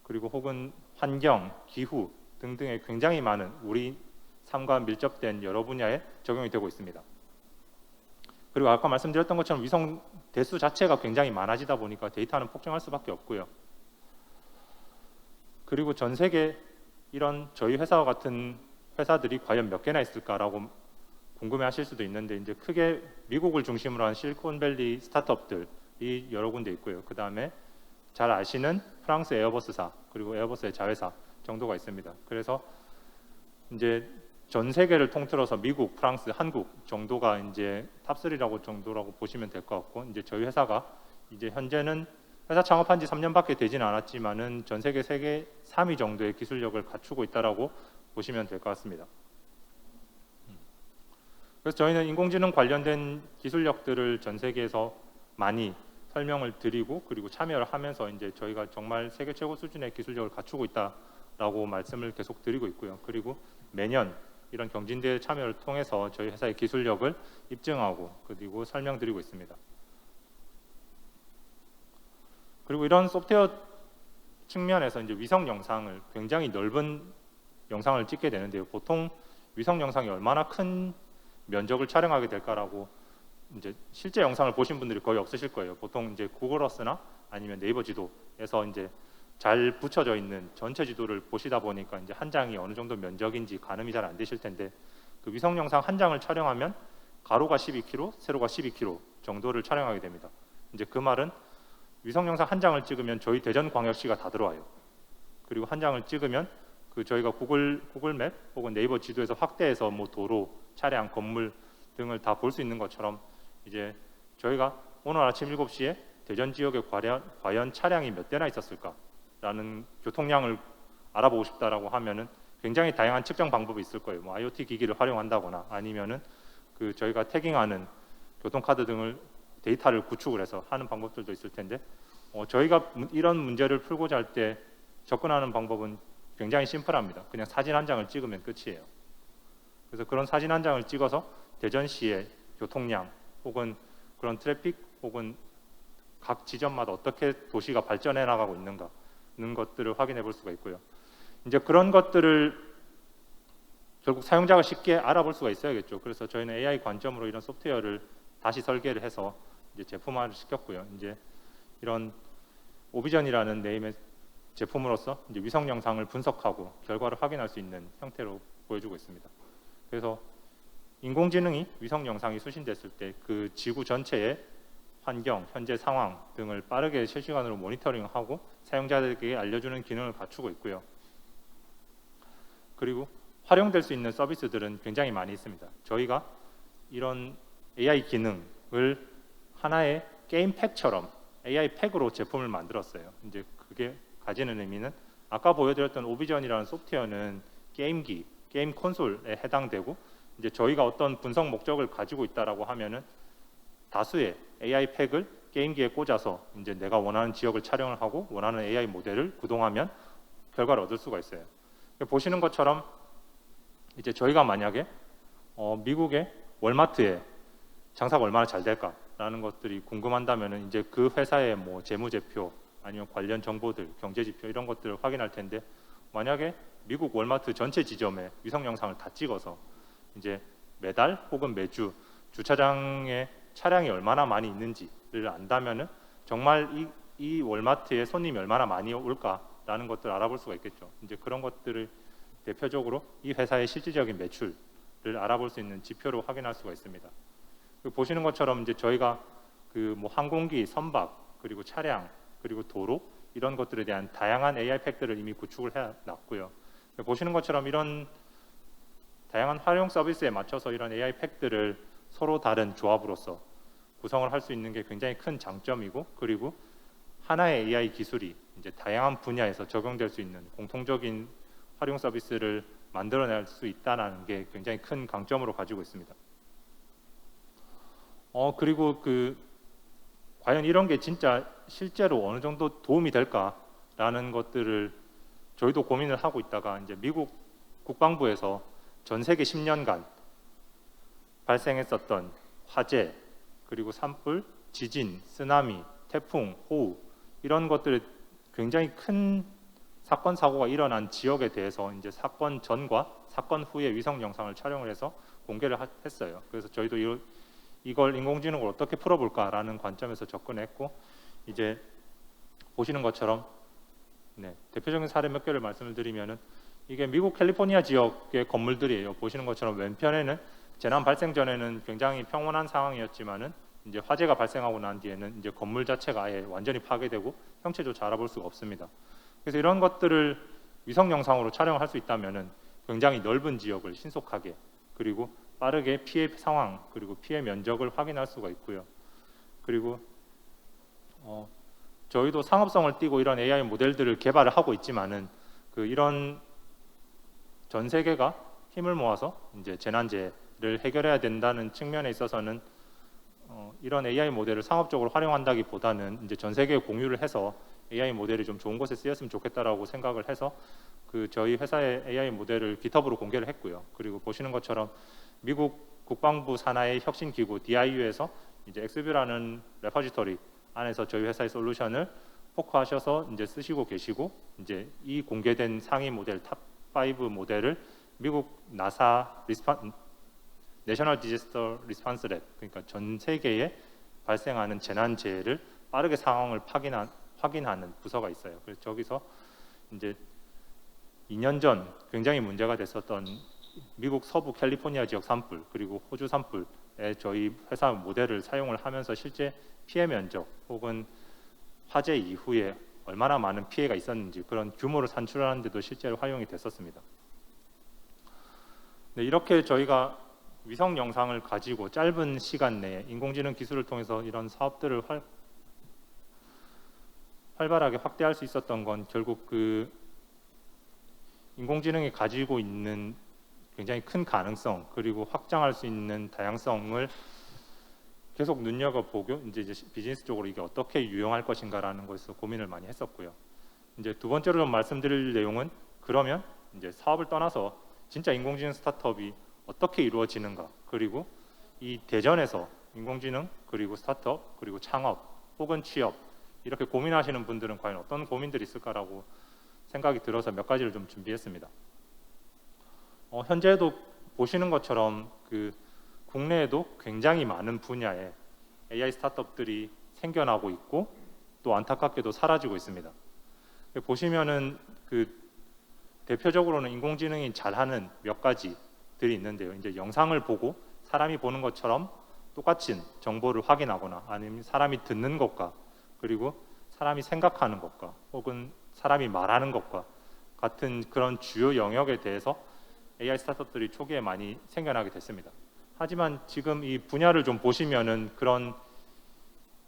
그리고 혹은 환경, 기후 등등의 굉장히 많은 우리 삶과 밀접된 여러 분야에 적용이 되고 있습니다. 그리고 아까 말씀드렸던 것처럼 위성 대수 자체가 굉장히 많아지다 보니까 데이터는 폭증할 수밖에 없고요. 그리고 전 세계 이런 저희 회사와 같은 회사들이 과연 몇 개나 있을까라고 궁금해하실 수도 있는데, 이제 크게 미국을 중심으로 한 실리콘밸리 스타트업들이 여러 군데 있고요. 그 다음에 잘 아시는 프랑스 에어버스사, 그리고 에어버스의 자회사 정도가 있습니다. 그래서 이제 전 세계를 통틀어서 미국, 프랑스, 한국 정도가 이제 탑3라고 정도라고 보시면 될 것 같고, 이제 저희 회사가 이제 현재는 회사 창업한 지 3년밖에 되지는 않았지만은 전 세계 3위 정도의 기술력을 갖추고 있다라고 보시면 될 것 같습니다. 그래서 저희는 인공지능 관련된 기술력들을 전 세계에서 많이 설명을 드리고, 그리고 참여를 하면서 이제 저희가 정말 세계 최고 수준의 기술력을 갖추고 있다라고 말씀을 계속 드리고 있고요. 그리고 매년 이런 경진대회 참여를 통해서 저희 회사의 기술력을 입증하고 그리고 설명드리고 있습니다. 그리고 이런 소프트웨어 측면에서 이제 위성 영상을 굉장히 넓은 영상을 찍게 되는데요. 보통 위성 영상이 얼마나 큰 면적을 촬영하게 될까라고 이제 실제 영상을 보신 분들이 거의 없으실 거예요. 보통 이제 구글 어스나 아니면 네이버 지도에서 이제 잘 붙여져 있는 전체 지도를 보시다 보니까 이제 한 장이 어느 정도 면적인지 가늠이 잘 안 되실 텐데, 그 위성 영상 한 장을 촬영하면 가로가 12km, 세로가 12km 정도를 촬영하게 됩니다. 이제 그 말은 위성 영상 한 장을 찍으면 저희 대전광역시가 다 들어와요. 그리고 한 장을 찍으면 그 저희가 구글맵 혹은 네이버 지도에서 확대해서 뭐 도로, 차량, 건물 등을 다 볼 수 있는 것처럼 이제 저희가 오늘 아침 7시에 대전 지역에 과연 차량이 몇 대나 있었을까라는 교통량을 알아보고 싶다라고 하면은 굉장히 다양한 측정 방법이 있을 거예요. 뭐 IoT 기기를 활용한다거나 아니면은 그 저희가 태깅하는 교통카드 등을 데이터를 구축을 해서 하는 방법들도 있을 텐데 저희가 이런 문제를 풀고자 할 때 접근하는 방법은 굉장히 심플합니다. 그냥 사진 한 장을 찍으면 끝이에요. 그래서 그런 사진 한 장을 찍어서 대전시의 교통량 혹은 그런 트래픽 혹은 각 지점마다 어떻게 도시가 발전해 나가고 있는가는 것들을 확인해 볼 수가 있고요. 이제 그런 것들을 결국 사용자가 쉽게 알아볼 수가 있어야겠죠. 그래서 저희는 AI 관점으로 이런 소프트웨어를 다시 설계를 해서 이제 제품화를 시켰고요. 이제 이런 오비전이라는 네임의 제품으로서 이제 위성 영상을 분석하고 결과를 확인할 수 있는 형태로 보여주고 있습니다. 그래서 인공지능이 위성 영상이 수신됐을 때 그 지구 전체의 환경, 현재 상황 등을 빠르게 실시간으로 모니터링하고 사용자들에게 알려주는 기능을 갖추고 있고요. 그리고 활용될 수 있는 서비스들은 굉장히 많이 있습니다. 저희가 이런 AI 기능을 하나의 게임 팩처럼 AI 팩으로 제품을 만들었어요. 이제 그게 가지는 의미는 아까 보여드렸던 오비전이라는 소프트웨어는 게임기, 게임 콘솔에 해당되고 이제 저희가 어떤 분석 목적을 가지고 있다라고 하면은 다수의 AI 팩을 게임기에 꽂아서 이제 내가 원하는 지역을 촬영을 하고 원하는 AI 모델을 구동하면 결과를 얻을 수가 있어요. 보시는 것처럼 이제 저희가 만약에 미국의 월마트에 장사가 얼마나 잘 될까라는 것들이 궁금한다면은 이제 그 회사의 뭐 재무제표 아니면 관련 정보들, 경제지표 이런 것들을 확인할 텐데 만약에 미국 월마트 전체 지점에 위성 영상을 다 찍어서 이제 매달 혹은 매주 주차장에 차량이 얼마나 많이 있는지를 안다면은 정말 이 월마트에 손님이 얼마나 많이 올까라는 것들을 알아볼 수가 있겠죠. 이제 그런 것들을 대표적으로 이 회사의 실질적인 매출을 알아볼 수 있는 지표로 확인할 수가 있습니다. 보시는 것처럼 이제 저희가 그 뭐 항공기, 선박, 그리고 차량, 그리고 도로 이런 것들에 대한 다양한 AI 팩들을 이미 구축을 해놨고요. 보시는 것처럼 이런 다양한 활용 서비스에 맞춰서 이런 AI 팩들을 서로 다른 조합으로서 구성을 할 수 있는 게 굉장히 큰 장점이고 그리고 하나의 AI 기술이 이제 다양한 분야에서 적용될 수 있는 공통적인 활용 서비스를 만들어낼 수 있다는 게 굉장히 큰 강점으로 가지고 있습니다. 그리고 과연 이런 게 진짜 실제로 어느 정도 도움이 될까라는 것들을 저희도 고민을 하고 있다가 이제 미국 국방부에서 전 세계 10년간 발생했었던 화재, 그리고 산불, 지진, 쓰나미, 태풍, 호우 이런 것들을 굉장히 큰 사건 사고가 일어난 지역에 대해서 이제 사건 전과 사건 후의 위성 영상을 촬영을 해서 공개를 했어요. 그래서 저희도 이걸 인공지능으로 어떻게 풀어볼까라는 관점에서 접근했고 이제 보시는 것처럼 대표적인 사례 몇 개를 말씀을 드리면은 이게 미국 캘리포니아 지역의 건물들이에요. 보시는 것처럼 왼편에는 재난 발생 전에는 굉장히 평온한 상황이었지만은 이제 화재가 발생하고 난 뒤에는 이제 건물 자체가 아예 완전히 파괴되고 형체조차 알아볼 수가 없습니다. 그래서 이런 것들을 위성 영상으로 촬영할 수 있다면은 굉장히 넓은 지역을 신속하게 그리고 빠르게 피해 상황 그리고 피해 면적을 확인할 수가 있고요. 그리고 저희도 상업성을 띠고 이런 AI 모델들을 개발을 하고 있지만은 이런 전 세계가 힘을 모아서 이제 재난재해를 해결해야 된다는 측면에 있어서는 이런 AI 모델을 상업적으로 활용한다기보다는 이제 전 세계에 공유를 해서 AI 모델이 좀 좋은 곳에 쓰였으면 좋겠다라고 생각을 해서 저희 회사의 AI 모델을 GitHub으로 공개를 했고요. 그리고 보시는 것처럼 미국 국방부 산하의 혁신 기구 DIU에서 이제 엑스뷰라는 레퍼지터리 안에서 저희 회사의 솔루션을 포크하셔서 이제 쓰시고 계시고 이제 이 공개된 상위 모델 탑5 모델을 미국 나사 내셔널 디자스터 리스폰스 랩 그러니까 전 세계에 발생하는 재난재해를 빠르게 상황을 확인하는 부서가 있어요. 그래서 저기서 이제 2년 전 굉장히 문제가 됐었던 미국 서부 캘리포니아 지역 산불 그리고 호주 산불에 저희 회사 모델을 사용을 하면서 실제 피해 면적 혹은 화재 이후에 얼마나 많은 피해가 있었는지 그런 규모를 산출하는 데도 실제로 활용이 됐었습니다. 네, 이렇게 저희가 위성 영상을 가지고 짧은 시간 내에 인공지능 기술을 통해서 이런 사업들을 활발하게 확대할 수 있었던 건 결국 그 인공지능이 가지고 있는 굉장히 큰 가능성 그리고 확장할 수 있는 다양성을 계속 눈여겨보고 이제 비즈니스적으로 이게 어떻게 유용할 것인가라는 것에서 고민을 많이 했었고요. 이제 두 번째로 좀 말씀드릴 내용은 그러면 이제 사업을 떠나서 진짜 인공지능 스타트업이 어떻게 이루어지는가, 그리고 이 대전에서 인공지능 그리고 스타트업 그리고 창업 혹은 취업 이렇게 고민하시는 분들은 과연 어떤 고민들이 있을까라고 생각이 들어서 몇 가지를 좀 준비했습니다. 현재도 보시는 것처럼 그 국내에도 굉장히 많은 분야의 AI 스타트업들이 생겨나고 있고 또 안타깝게도 사라지고 있습니다. 보시면은 그 대표적으로는 인공지능이 잘하는 몇 가지들이 있는데요. 이제 영상을 보고 사람이 보는 것처럼 똑같은 정보를 확인하거나 아니면 사람이 듣는 것과 그리고 사람이 생각하는 것과 혹은 사람이 말하는 것과 같은 그런 주요 영역에 대해서 AI 스타트업들이 초기에 많이 생겨나게 됐습니다. 하지만 지금 이 분야를 좀 보시면은 그런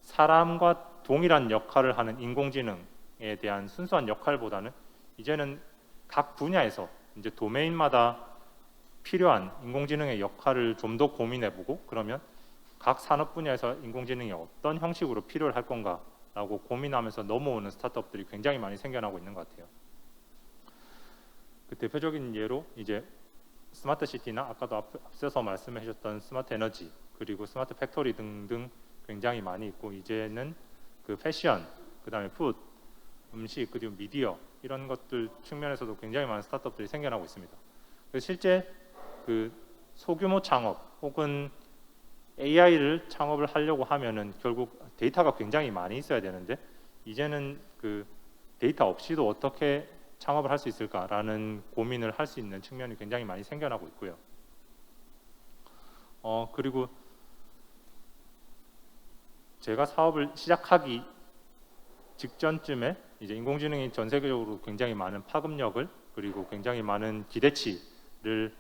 사람과 동일한 역할을 하는 인공지능에 대한 순수한 역할보다는 이제는 각 분야에서 이제 도메인마다 필요한 인공지능의 역할을 좀 더 고민해보고 그러면 각 산업 분야에서 인공지능이 어떤 형식으로 필요할 건가라고 고민하면서 넘어오는 스타트업들이 굉장히 많이 생겨나고 있는 것 같아요. 그 대표적인 예로 이제 스마트 시티나 아까도 앞서서 말씀해 주셨던 스마트 에너지 그리고 스마트 팩토리 등등 굉장히 많이 있고 이제는 그 패션, 그다음에 푸드, 음식 그리고 미디어 이런 것들 측면에서도 굉장히 많은 스타트업들이 생겨나고 있습니다. 그래서 실제 그 소규모 창업 혹은 AI를 창업을 하려고 하면은 결국 데이터가 굉장히 많이 있어야 되는데 이제는 그 데이터 없이도 어떻게 창업을 할 수 있을까라는 고민을 할 수 있는 측면이 굉장히 많이 생겨나고 있고요. 그리고 제가 사업을 시작하기 직전쯤에 이제 인공지능이 전 세계적으로 굉장히 많은 파급력을 그리고 굉장히 많은 기대치를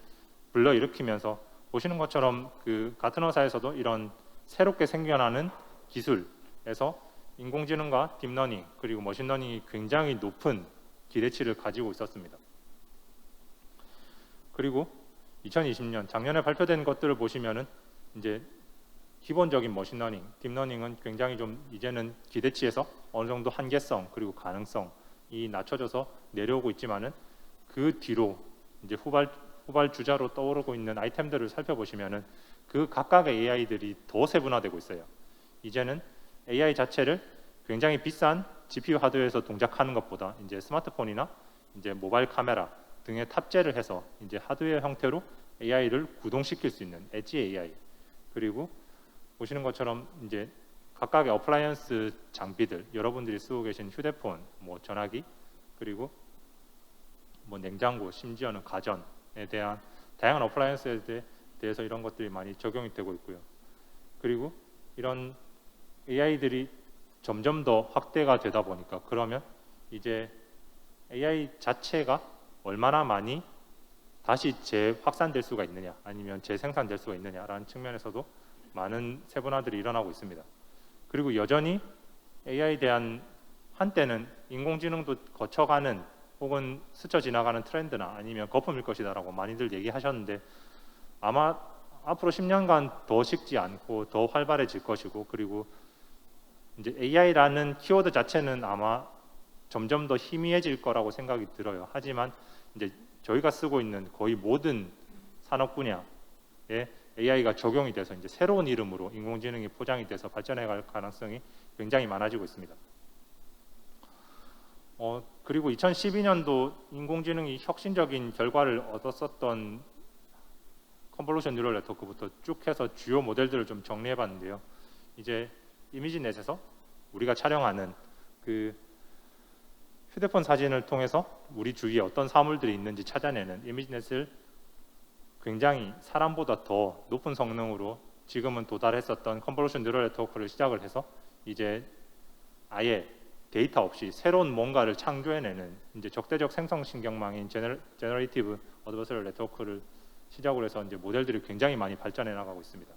불러일으키면서 보시는 것처럼 그 가트너사에서도 이런 새롭게 생겨나는 기술에서 인공지능과 딥러닝 그리고 머신러닝이 굉장히 높은 기대치를 가지고 있었습니다. 그리고 2020년 작년에 발표된 것들을 보시면은 이제 기본적인 머신러닝, 딥러닝은 굉장히 좀 이제는 기대치에서 어느 정도 한계성 그리고 가능성이 낮춰져서 내려오고 있지만은 그 뒤로 이제 후발 주자로 떠오르고 있는 아이템들을 살펴보시면은 그 각각의 AI들이 더 세분화되고 있어요. 이제는 AI 자체를 굉장히 비싼 GPU 하드웨어에서 동작하는 것보다 이제 스마트폰이나 이제 모바일 카메라 등에 탑재를 해서 이제 하드웨어 형태로 AI를 구동시킬 수 있는 엣지 AI 그리고 보시는 것처럼 이제 각각의 어플라이언스 장비들 여러분들이 쓰고 계신 휴대폰, 뭐 전화기 그리고 뭐 냉장고 심지어는 가전에 대한 다양한 어플라이언스에 대해서 이런 것들이 많이 적용이 되고 있고요. 그리고 이런 AI들이 점점 더 확대가 되다 보니까 그러면 이제 AI 자체가 얼마나 많이 다시 재확산될 수가 있느냐 아니면 재생산될 수가 있느냐라는 측면에서도 많은 세분화들이 일어나고 있습니다. 그리고 여전히 AI에 대한 한때는 인공지능도 거쳐가는 혹은 스쳐 지나가는 트렌드나 아니면 거품일 것이다라고 많이들 얘기하셨는데 아마 앞으로 10년간 더 식지 않고 더 활발해질 것이고 그리고 이제 AI라는 키워드 자체는 아마 점점 더 희미해질 거라고 생각이 들어요. 하지만 이제 저희가 쓰고 있는 거의 모든 산업 분야에 AI가 적용이 돼서 이제 새로운 이름으로 인공지능이 포장이 돼서 발전해갈 가능성이 굉장히 많아지고 있습니다. 그리고 2012년도 인공지능이 혁신적인 결과를 얻었었던 컨볼루션 뉴럴 네트워크부터 쭉 해서 주요 모델들을 좀 정리해봤는데요. 이제 이미지넷에서 우리가 촬영하는 그 휴대폰 사진을 통해서 우리 주위에 어떤 사물들이 있는지 찾아내는 이미지넷을 굉장히 사람보다 더 높은 성능으로 지금은 도달했었던 컨볼루션 뉴럴 네트워크를 시작을 해서 이제 아예 데이터 없이 새로운 뭔가를 창조해내는 이제 적대적 생성신경망인 제너레이티브 어드버서럴 네트워크를 시작으로 해서 이제 모델들이 굉장히 많이 발전해 나가고 있습니다.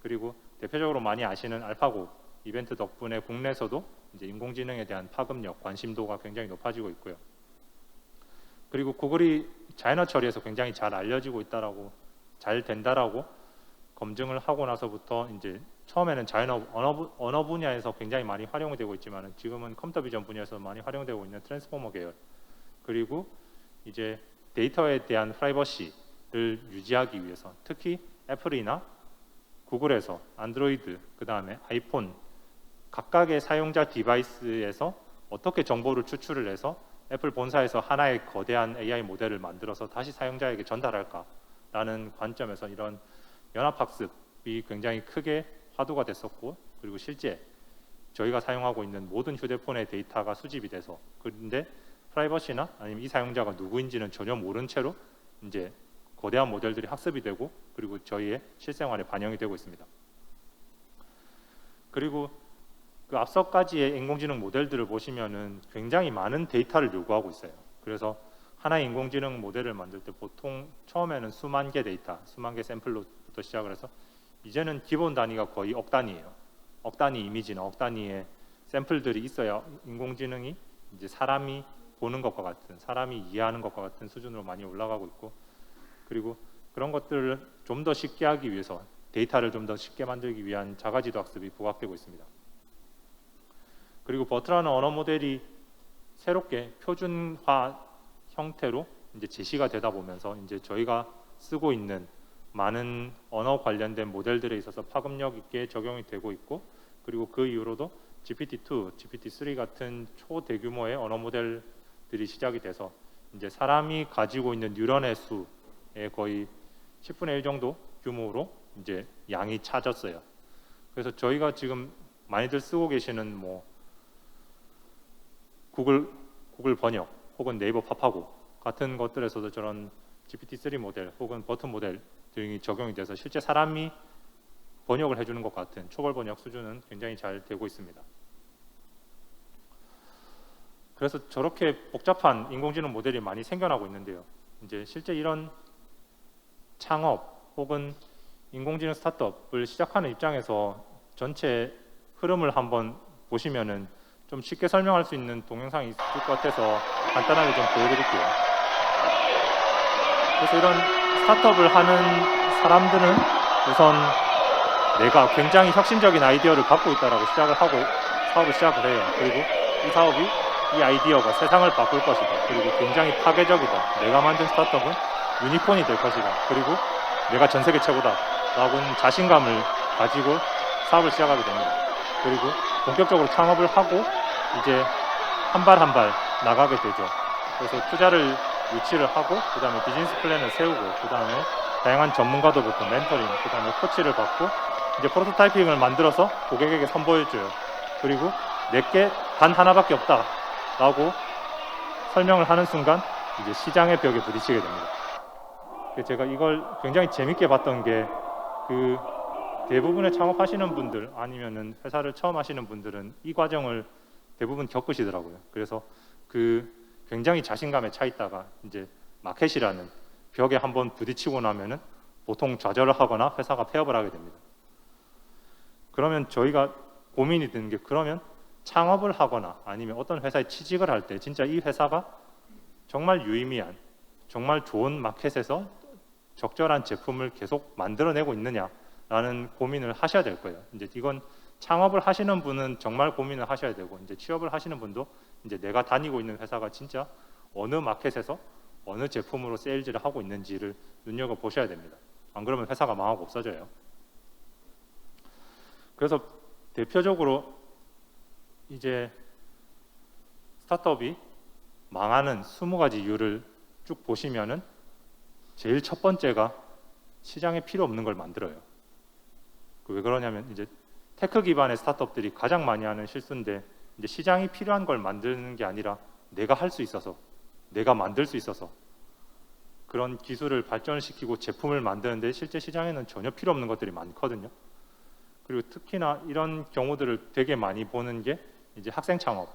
그리고 대표적으로 많이 아시는 알파고 이벤트 덕분에 국내에서도 이제 인공지능에 대한 파급력, 관심도가 굉장히 높아지고 있고요. 그리고 구글이 자연어 처리에서 굉장히 잘 알려지고 있다라고, 잘 된다라고 검증을 하고 나서부터 이제 처음에는 자연어 언어 분야에서 굉장히 많이 활용이 되고 있지만 지금은 컴퓨터 비전 분야에서 많이 활용되고 있는 트랜스포머 계열, 그리고 이제 데이터에 대한 프라이버시를 유지하기 위해서 특히 애플이나 구글에서 안드로이드, 그 다음에 아이폰 각각의 사용자 디바이스에서 어떻게 정보를 추출을 해서 애플 본사에서 하나의 거대한 AI 모델을 만들어서 다시 사용자에게 전달할까라는 관점에서 이런 연합학습이 굉장히 크게 화두가 됐었고, 그리고 실제 저희가 사용하고 있는 모든 휴대폰의 데이터가 수집이 돼서, 그런데 프라이버시나 아니면 이 사용자가 누구인지는 전혀 모른 채로 이제 거대한 모델들이 학습이 되고, 그리고 저희의 실생활에 반영이 되고 있습니다. 그리고 그 앞서까지의 인공지능 모델들을 보시면은 굉장히 많은 데이터를 요구하고 있어요. 그래서 하나의 인공지능 모델을 만들 때 보통 처음에는 수만 개 데이터, 수만 개 샘플로부터 시작을 해서 이제는 기본 단위가 거의 억 단위예요. 억 단위 이미지나 억 단위의 샘플들이 있어야 인공지능이 이제 사람이 보는 것과 같은, 사람이 이해하는 것과 같은 수준으로 많이 올라가고 있고, 그리고 그런 것들을 좀 더 쉽게 하기 위해서 데이터를 좀 더 쉽게 만들기 위한 자가지도 학습이 부각되고 있습니다. 그리고 버트라는 언어 모델이 새롭게 표준화 형태로 이제 제시가 되다 보면서 이제 저희가 쓰고 있는 많은 언어 관련된 모델들에 있어서 파급력 있게 적용이 되고 있고, 그리고 그 이후로도 GPT-2, GPT-3 같은 초대규모의 언어 모델들이 시작이 돼서 이제 사람이 가지고 있는 뉴런의 수의 거의 10분의 1 정도 규모로 이제 양이 차졌어요. 그래서 저희가 지금 많이들 쓰고 계시는 뭐 구글 번역 혹은 네이버 팝하고 같은 것들에서도 저런 GPT-3 모델 혹은 버튼 모델 등이 적용이 돼서 실제 사람이 번역을 해주는 것 같은 초벌 번역 수준은 굉장히 잘 되고 있습니다. 그래서 저렇게 복잡한 인공지능 모델이 많이 생겨나고 있는데요. 이제 실제 이런 창업 혹은 인공지능 스타트업을 시작하는 입장에서 전체 흐름을 한번 보시면은 좀 쉽게 설명할 수 있는 동영상이 있을 것 같아서 간단하게 좀 보여드릴게요. 그래서 이런 스타트업을 하는 사람들은 우선 내가 굉장히 혁신적인 아이디어를 갖고 있다라고 시작을 하고 사업을 시작을 해요. 그리고 이 사업이, 이 아이디어가 세상을 바꿀 것이다. 그리고 굉장히 파괴적이다. 내가 만든 스타트업은 유니콘이 될 것이다. 그리고 내가 전 세계 최고다. 라고는 자신감을 가지고 사업을 시작하게 됩니다. 그리고 본격적으로 창업을 하고 이제 한 발 한 발 나가게 되죠. 그래서 투자를 유치를 하고, 그 다음에 비즈니스 플랜을 세우고, 그 다음에 다양한 전문가들부터 멘토링, 그 다음에 코치를 받고 이제 프로토타이핑을 만들어서 고객에게 선보여줘요. 그리고 내게 단 하나밖에 없다 라고 설명을 하는 순간 이제 시장의 벽에 부딪히게 됩니다. 제가 이걸 굉장히 재밌게 봤던 게, 그 대부분의 창업하시는 분들 아니면은 회사를 처음 하시는 분들은 이 과정을 대부분 겪으시더라고요. 그래서 그 굉장히 자신감에 차 있다가 이제 마켓이라는 벽에 한번 부딪히고 나면은 보통 좌절을 하거나 회사가 폐업을 하게 됩니다. 그러면 저희가 고민이 드는 게, 그러면 창업을 하거나 아니면 어떤 회사에 취직을 할 때 진짜 이 회사가 정말 유의미한, 정말 좋은 마켓에서 적절한 제품을 계속 만들어내고 있느냐라는 고민을 하셔야 될 거예요. 이제 이건 창업을 하시는 분은 정말 고민을 하셔야 되고, 이제 취업을 하시는 분도 이제 내가 다니고 있는 회사가 진짜 어느 마켓에서 어느 제품으로 세일즈를 하고 있는지를 눈여겨 보셔야 됩니다. 안 그러면 회사가 망하고 없어져요. 그래서 대표적으로 이제 스타트업이 망하는 20가지 이유를 쭉 보시면은 제일 첫 번째가 시장에 필요 없는 걸 만들어요. 왜 그러냐면 이제 테크 기반의 스타트업들이 가장 많이 하는 실수인데, 이제 시장이 필요한 걸 만드는 게 아니라 내가 할 수 있어서, 내가 만들 수 있어서 그런 기술을 발전을 시키고 제품을 만드는데 실제 시장에는 전혀 필요 없는 것들이 많거든요. 그리고 특히나 이런 경우들을 되게 많이 보는 게 이제 학생 창업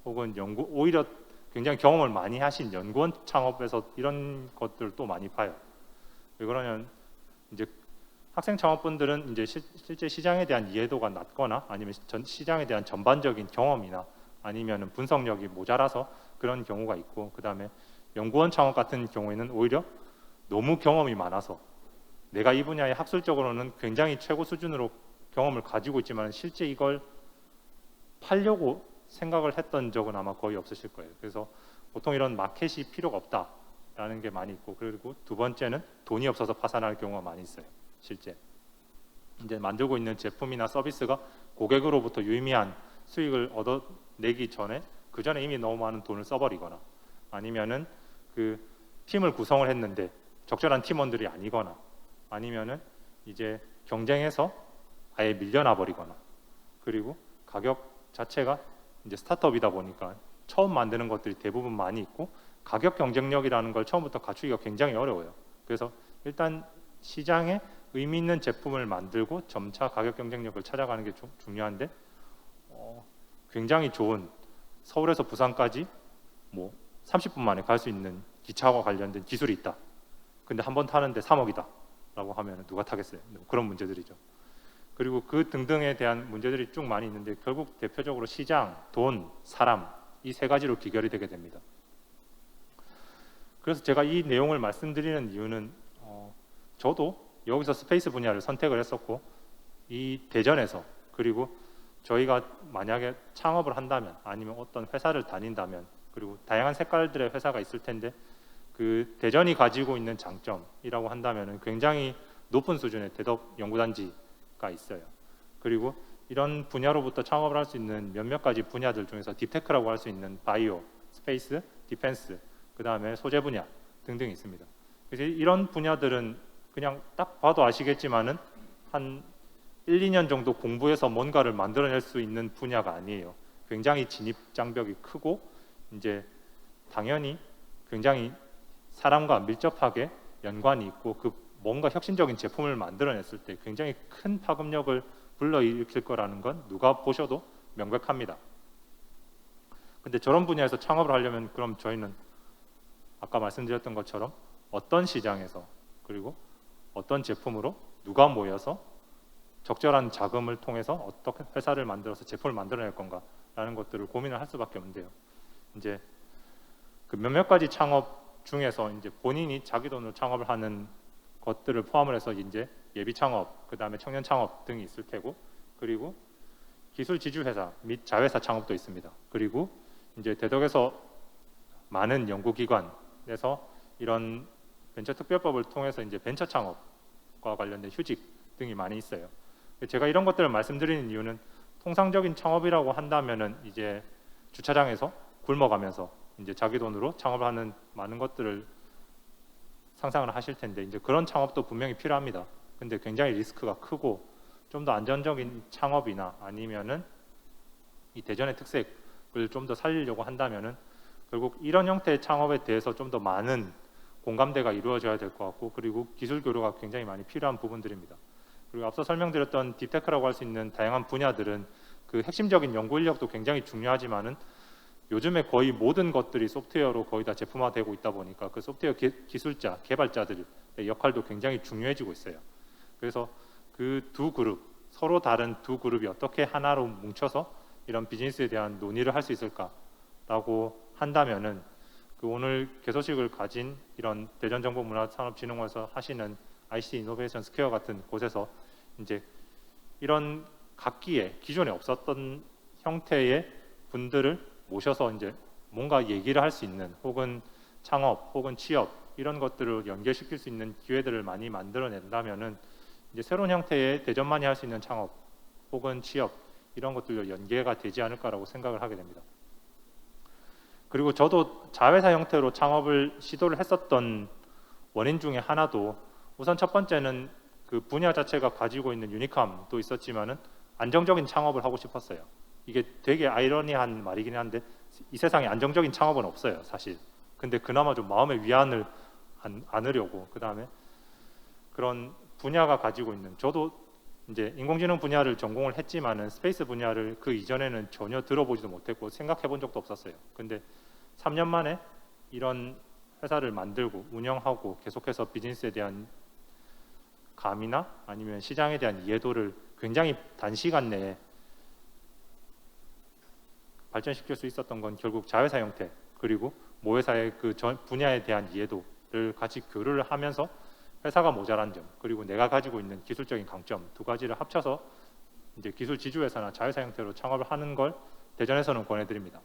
혹은 오히려 굉장히 경험을 많이 하신 연구원 창업에서 이런 것들을 또 많이 봐요. 왜 그러냐면 이제 학생 창업분들은 이제 실제 시장에 대한 이해도가 낮거나 아니면 시장에 대한 전반적인 경험이나 아니면 분석력이 모자라서 그런 경우가 있고, 그 다음에 연구원 창업 같은 경우에는 오히려 너무 경험이 많아서 내가 이 분야에 학술적으로는 굉장히 최고 수준으로 경험을 가지고 있지만 실제 이걸 팔려고 생각을 했던 적은 아마 거의 없으실 거예요. 그래서 보통 이런 마켓이 필요가 없다라는 게 많이 있고, 그리고 두 번째는 돈이 없어서 파산할 경우가 많이 있어요. 실제 이제 만들고 있는 제품이나 서비스가 고객으로부터 유의미한 수익을 얻어내기 전에 그 전에 이미 너무 많은 돈을 써버리거나, 아니면은 그 팀을 구성을 했는데 적절한 팀원들이 아니거나, 아니면은 이제 경쟁해서 아예 밀려나 버리거나, 그리고 가격 자체가 이제 스타트업이다 보니까 처음 만드는 것들이 대부분 많이 있고 가격 경쟁력이라는 걸 처음부터 갖추기가 굉장히 어려워요. 그래서 일단 시장에 의미 있는 제품을 만들고 점차 가격 경쟁력을 찾아가는 게 중요한데, 굉장히 좋은 서울에서 부산까지 뭐 30분 만에 갈 수 있는 기차와 관련된 기술이 있다. 근데 한 번 타는데 3억이다 라고 하면 누가 타겠어요? 그런 문제들이죠. 그리고 그 등등에 대한 문제들이 쭉 많이 있는데 결국 대표적으로 시장, 돈, 사람 이 세 가지로 귀결이 되게 됩니다. 그래서 제가 이 내용을 말씀드리는 이유는 저도 여기서 스페이스 분야를 선택을 했었고, 이 대전에서, 그리고 저희가 만약에 창업을 한다면 아니면 어떤 회사를 다닌다면, 그리고 다양한 색깔들의 회사가 있을 텐데 그 대전이 가지고 있는 장점이라고 한다면 굉장히 높은 수준의 대덕 연구단지가 있어요. 그리고 이런 분야로부터 창업을 할 수 있는 몇몇 가지 분야들 중에서 딥테크라고 할 수 있는 바이오, 스페이스, 디펜스, 그 다음에 소재 분야 등등이 있습니다. 그래서 이런 분야들은 그냥 딱 봐도 아시겠지만은 한 1, 2년 정도 공부해서 뭔가를 만들어낼 수 있는 분야가 아니에요. 굉장히 진입 장벽이 크고 이제 당연히 굉장히 사람과 밀접하게 연관이 있고 그 뭔가 혁신적인 제품을 만들어냈을 때 굉장히 큰 파급력을 불러일으킬 거라는 건 누가 보셔도 명백합니다. 근데 저런 분야에서 창업을 하려면 그럼 저희는 아까 말씀드렸던 것처럼 어떤 시장에서 그리고 어떤 제품으로 누가 모여서 적절한 자금을 통해서 어떻게 회사를 만들어서 제품을 만들어낼 건가라는 것들을 고민을 할 수밖에 없는데요. 이제 그 몇몇 가지 창업 중에서 이제 본인이 자기 돈으로 창업을 하는 것들을 포함을 해서 이제 예비 창업, 그 다음에 청년 창업 등이 있을 테고, 그리고 기술 지주 회사 및 자회사 창업도 있습니다. 그리고 이제 대덕에서 많은 연구기관에서 이런 벤처 특별법을 통해서 이제 벤처 창업과 관련된 휴직 등이 많이 있어요. 제가 이런 것들을 말씀드리는 이유는 통상적인 창업이라고 한다면은 이제 주차장에서 굶어가면서 이제 자기 돈으로 창업을 하는 많은 것들을 상상을 하실 텐데 이제 그런 창업도 분명히 필요합니다. 근데 굉장히 리스크가 크고 좀 더 안전적인 창업이나 아니면은 이 대전의 특색을 좀 더 살리려고 한다면은 결국 이런 형태의 창업에 대해서 좀 더 많은 공감대가 이루어져야 될 것 같고, 그리고 기술 교류가 굉장히 많이 필요한 부분들입니다. 그리고 앞서 설명드렸던 딥테크라고 할 수 있는 다양한 분야들은 그 핵심적인 연구 인력도 굉장히 중요하지만은 요즘에 거의 모든 것들이 소프트웨어로 거의 다 제품화되고 있다 보니까 그 소프트웨어 기술자, 개발자들의 역할도 굉장히 중요해지고 있어요. 그래서 그 두 그룹, 서로 다른 두 그룹이 어떻게 하나로 뭉쳐서 이런 비즈니스에 대한 논의를 할 수 있을까라고 한다면은 그 오늘 개소식을 가진 이런 대전정보문화산업진흥원에서 하시는 ICT 이노베이션 스퀘어 같은 곳에서 이제 이런 각기에 기존에 없었던 형태의 분들을 모셔서 이제 뭔가 얘기를 할 수 있는, 혹은 창업, 혹은 취업 이런 것들을 연결시킬 수 있는 기회들을 많이 만들어낸다면은 이제 새로운 형태의 대전만이 할 수 있는 창업, 혹은 취업 이런 것들로 연계가 되지 않을까라고 생각을 하게 됩니다. 그리고 저도 자회사 형태로 창업을 시도를 했었던 원인 중에 하나도 우선 첫 번째는 그 분야 자체가 가지고 있는 유니크함도 있었지만은 안정적인 창업을 하고 싶었어요. 이게 되게 아이러니한 말이긴 한데 이 세상에 안정적인 창업은 없어요, 사실. 근데 그나마 좀 마음의 위안을 안으려고, 그 다음에 그런 분야가 가지고 있는, 저도 이제 인공지능 분야를 전공을 했지만은 스페이스 분야를 그 이전에는 전혀 들어보지도 못했고 생각해 본 적도 없었어요. 근데 3년 만에 이런 회사를 만들고 운영하고 계속해서 비즈니스에 대한 감이나 아니면 시장에 대한 이해도를 굉장히 단시간 내에 발전시킬 수 있었던 건 결국 자회사 형태 그리고 모회사의 그 전 분야에 대한 이해도를 같이 교류를 하면서 회사가 모자란 점 그리고 내가 가지고 있는 기술적인 강점 두 가지를 합쳐서 이제 기술 지주회사나 자회사 형태로 창업을 하는 걸 대전에서는 권해드립니다.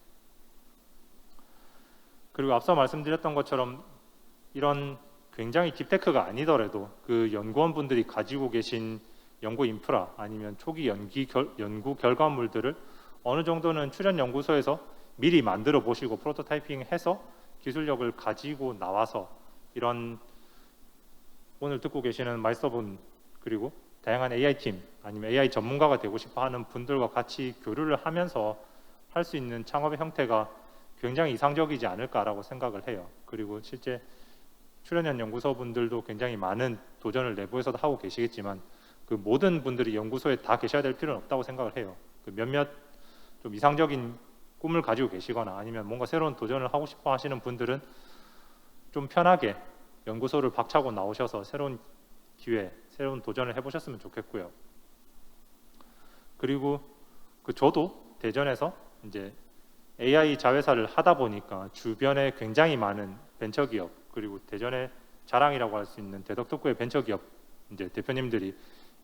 그리고 앞서 말씀드렸던 것처럼 이런 굉장히 딥테크가 아니더라도 그 연구원분들이 가지고 계신 연구 인프라 아니면 초기 연구 결과물들을 어느 정도는 출연 연구소에서 미리 만들어 보시고 프로토타이핑해서 기술력을 가지고 나와서 이런 오늘 듣고 계시는 마이스터분 그리고 다양한 AI 팀 아니면 AI 전문가가 되고 싶어 하는 분들과 같이 교류를 하면서 할 수 있는 창업의 형태가 굉장히 이상적이지 않을까라고 생각을 해요. 그리고 실제 출연연 연구소 분들도 굉장히 많은 도전을 내부에서도 하고 계시겠지만 그 모든 분들이 연구소에 다 계셔야 될 필요는 없다고 생각을 해요. 그 몇몇 좀 이상적인 꿈을 가지고 계시거나 아니면 뭔가 새로운 도전을 하고 싶어 하시는 분들은 좀 편하게 연구소를 박차고 나오셔서 새로운 기회, 새로운 도전을 해보셨으면 좋겠고요. 그리고 저도 대전에서 이제 AI 자회사를 하다 보니까 주변에 굉장히 많은 벤처기업 그리고 대전의 자랑이라고 할 수 있는 대덕특구의 벤처기업 이제 대표님들이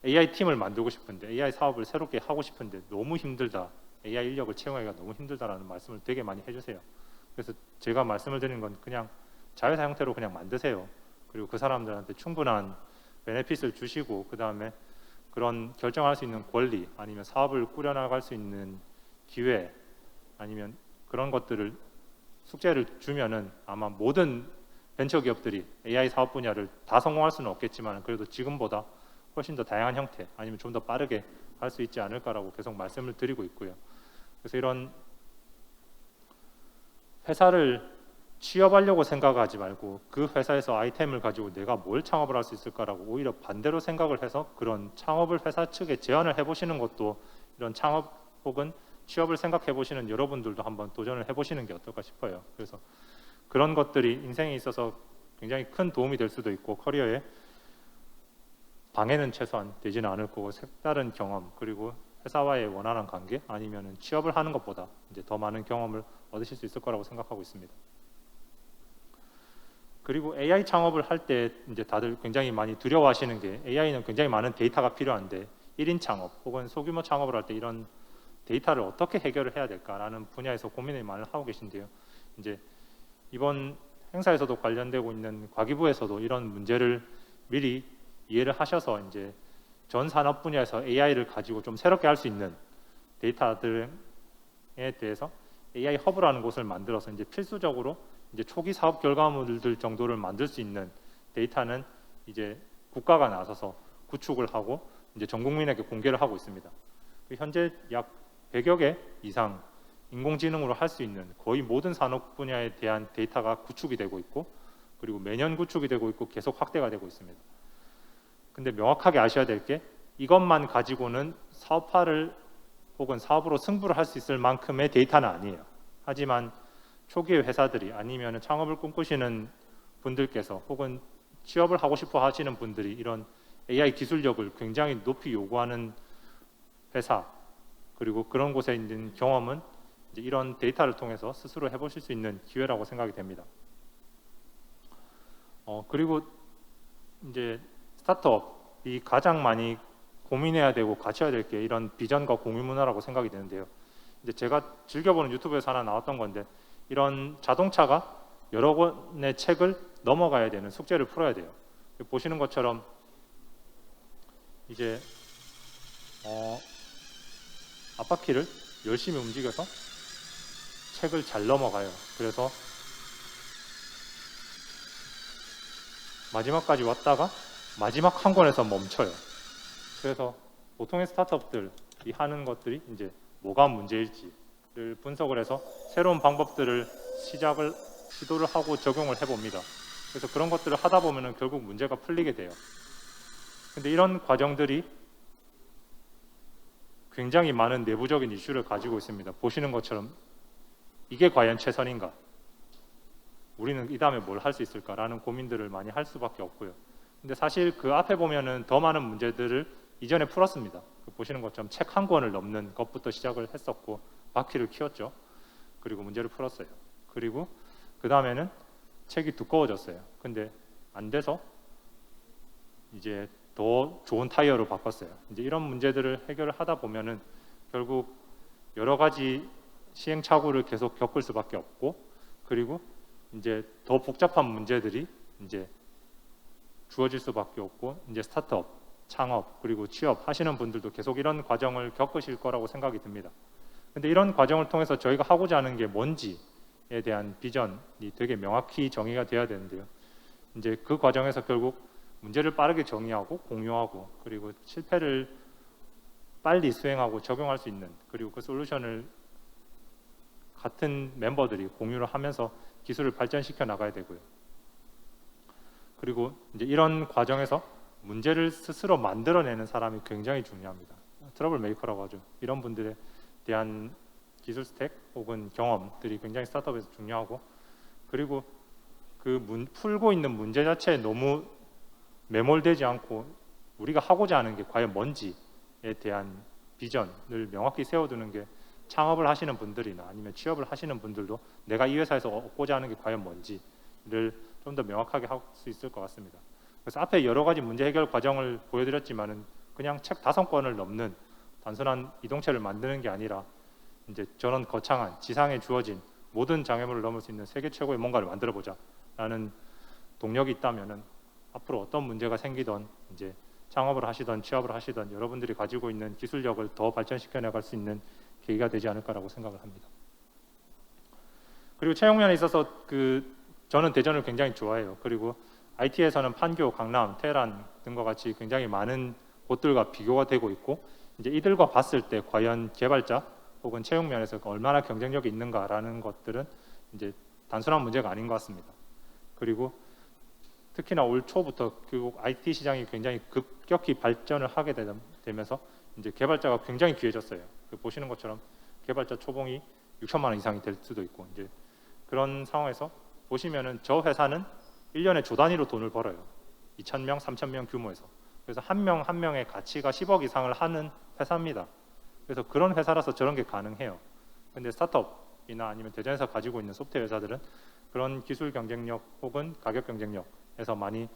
AI 팀을 만들고 싶은데 AI 사업을 새롭게 하고 싶은데 너무 힘들다. AI 인력을 채용하기가 너무 힘들다라는 말씀을 되게 많이 해주세요. 그래서 제가 말씀을 드리는 건 그냥 자회사 형태로 그냥 만드세요. 그리고 그 사람들한테 충분한 베네핏을 주시고 그 다음에 그런 결정할 수 있는 권리 아니면 사업을 꾸려나갈 수 있는 기회 아니면 그런 것들을 숙제를 주면은 아마 모든 벤처기업들이 AI 사업 분야를 다 성공할 수는 없겠지만 그래도 지금보다 훨씬 더 다양한 형태 아니면 좀 더 빠르게 할 수 있지 않을까라고 계속 말씀을 드리고 있고요. 그래서 이런 회사를 취업하려고 생각하지 말고 그 회사에서 아이템을 가지고 내가 뭘 창업을 할 수 있을까라고 오히려 반대로 생각을 해서 그런 창업을 회사 측에 제안을 해보시는 것도 이런 창업 혹은 취업을 생각해 보시는 여러분들도 한번 도전을 해보시는 게 어떨까 싶어요. 그래서 그런 것들이 인생에 있어서 굉장히 큰 도움이 될 수도 있고 커리어에 방해는 최소한 되지는 않을 거고 색다른 경험 그리고 회사와의 원활한 관계 아니면은 취업을 하는 것보다 이제 더 많은 경험을 얻으실 수 있을 거라고 생각하고 있습니다. 그리고 AI 창업을 할 때 이제 다들 굉장히 많이 두려워하시는 게 AI는 굉장히 많은 데이터가 필요한데 1인 창업 혹은 소규모 창업을 할 때 이런 데이터를 어떻게 해결을 해야 될까라는 분야에서 고민을 많이 하고 계신데요. 이제 이번 행사에서도 관련되고 있는 과기부에서도 이런 문제를 미리 이해를 하셔서 이제 전 산업 분야에서 AI를 가지고 좀 새롭게 할 수 있는 데이터들에 대해서 AI 허브라는 곳을 만들어서 이제 필수적으로 이제 초기 사업 결과물들 정도를 만들 수 있는 데이터는 이제 국가가 나서서 구축을 하고 이제 전 국민에게 공개를 하고 있습니다. 현재 약 100여 개 이상 인공지능으로 할 수 있는 거의 모든 산업 분야에 대한 데이터가 구축이 되고 있고 그리고 매년 구축이 되고 있고 계속 확대가 되고 있습니다. 근데 명확하게 아셔야 될 게 이것만 가지고는 사업화를 혹은 사업으로 승부를 할 수 있을 만큼의 데이터는 아니에요. 하지만 초기의 회사들이 아니면 창업을 꿈꾸시는 분들께서 혹은 취업을 하고 싶어 하시는 분들이 이런 AI 기술력을 굉장히 높이 요구하는 회사 그리고 그런 곳에 있는 경험은 이제 이런 데이터를 통해서 스스로 해보실 수 있는 기회라고 생각이 됩니다. 그리고 이제 스타트업이 가장 많이 고민해야 되고 갖춰야 될 게 이런 비전과 공유 문화라고 생각이 되는데요. 이제 제가 즐겨보는 유튜브에서 하나 나왔던 건데 이런 자동차가 여러 권의 책을 넘어가야 되는 숙제를 풀어야 돼요. 보시는 것처럼 이제 앞바퀴를 열심히 움직여서 책을 잘 넘어가요. 그래서 마지막까지 왔다가 마지막 한 권에서 멈춰요. 그래서 보통의 스타트업들이 하는 것들이 이제 뭐가 문제일지를 분석을 해서 새로운 방법들을 시도를 하고 적용을 해봅니다. 그래서 그런 것들을 하다 보면은 결국 문제가 풀리게 돼요. 근데 이런 과정들이 굉장히 많은 내부적인 이슈를 가지고 있습니다. 보시는 것처럼 이게 과연 최선인가? 우리는 이 다음에 뭘 할 수 있을까라는 고민들을 많이 할 수밖에 없고요. 근데 사실 그 앞에 보면은 더 많은 문제들을 이전에 풀었습니다. 보시는 것처럼 책 한 권을 넘는 것부터 시작을 했었고 바퀴를 키웠죠. 그리고 문제를 풀었어요. 그리고 그 다음에는 책이 두꺼워졌어요. 근데 안 돼서 이제 더 좋은 타이어로 바꿨어요. 이제 이런 문제들을 해결을 하다 보면은 결국 여러 가지 시행착오를 계속 겪을 수밖에 없고, 그리고 이제 더 복잡한 문제들이 이제 주어질 수밖에 없고, 이제 스타트업, 창업, 그리고 취업 하시는 분들도 계속 이런 과정을 겪으실 거라고 생각이 듭니다. 근데 이런 과정을 통해서 저희가 하고자 하는 게 뭔지에 대한 비전이 되게 명확히 정의가 돼야 되는데요. 이제 그 과정에서 결국 문제를 빠르게 정의하고 공유하고, 그리고 실패를 빨리 수행하고 적용할 수 있는, 그리고 그 솔루션을 같은 멤버들이 공유를 하면서 기술을 발전시켜 나가야 되고요. 그리고 이제 이런 과정에서 문제를 스스로 만들어내는 사람이 굉장히 중요합니다. 트러블 메이커라고 하죠. 이런 분들에 대한 기술 스택 혹은 경험들이 굉장히 스타트업에서 중요하고, 그리고 그 풀고 있는 문제 자체에 너무 매몰되지 않고 우리가 하고자 하는 게 과연 뭔지에 대한 비전을 명확히 세워두는 게 창업을 하시는 분들이나 아니면 취업을 하시는 분들도 내가 이 회사에서 얻고자 하는 게 과연 뭔지를 좀 더 명확하게 할 수 있을 것 같습니다. 그래서 앞에 여러 가지 문제 해결 과정을 보여드렸지만은 그냥 책 5권을 넘는 단순한 이동체를 만드는 게 아니라 이제 저런 거창한 지상에 주어진 모든 장애물을 넘을 수 있는 세계 최고의 뭔가를 만들어 보자라는 동력이 있다면은 앞으로 어떤 문제가 생기던 이제 창업을 하시던 취업을 하시던 여러분들이 가지고 있는 기술력을 더 발전시켜 나갈 수 있는 계기가 되지 않을까라고 생각을 합니다. 그리고 채용면에 있어서 저는 대전을 굉장히 좋아해요. 그리고 IT에서는 판교, 강남, 테헤란 등과 같이 굉장히 많은 곳들과 비교가 되고 있고, 이제 이들과 봤을 때 과연 개발자 혹은 채용 면에서 얼마나 경쟁력이 있는가라는 것들은 이제 단순한 문제가 아닌 것 같습니다. 그리고 특히나 올 초부터 결국 IT 시장이 굉장히 급격히 발전을 하게 되면서 이제 개발자가 굉장히 귀해졌어요. 보시는 것처럼 개발자 초봉이 6천만 원 이상이 될 수도 있고, 이제 그런 상황에서 보시면은 저 회사는 1년에 조 단위로 돈을 벌어요. 2,000명, 3,000명 규모에서. 그래서 한 명 한 명의 가치가 10억 이상을 하는 회사입니다. 그래서 그런 회사라서 저런 게 가능해요. 근데 스타트업이나 아니면 대전에서 가지고 있는 소프트웨어 회사들은 그런 기술 경쟁력 혹은 가격 경쟁력에서 많이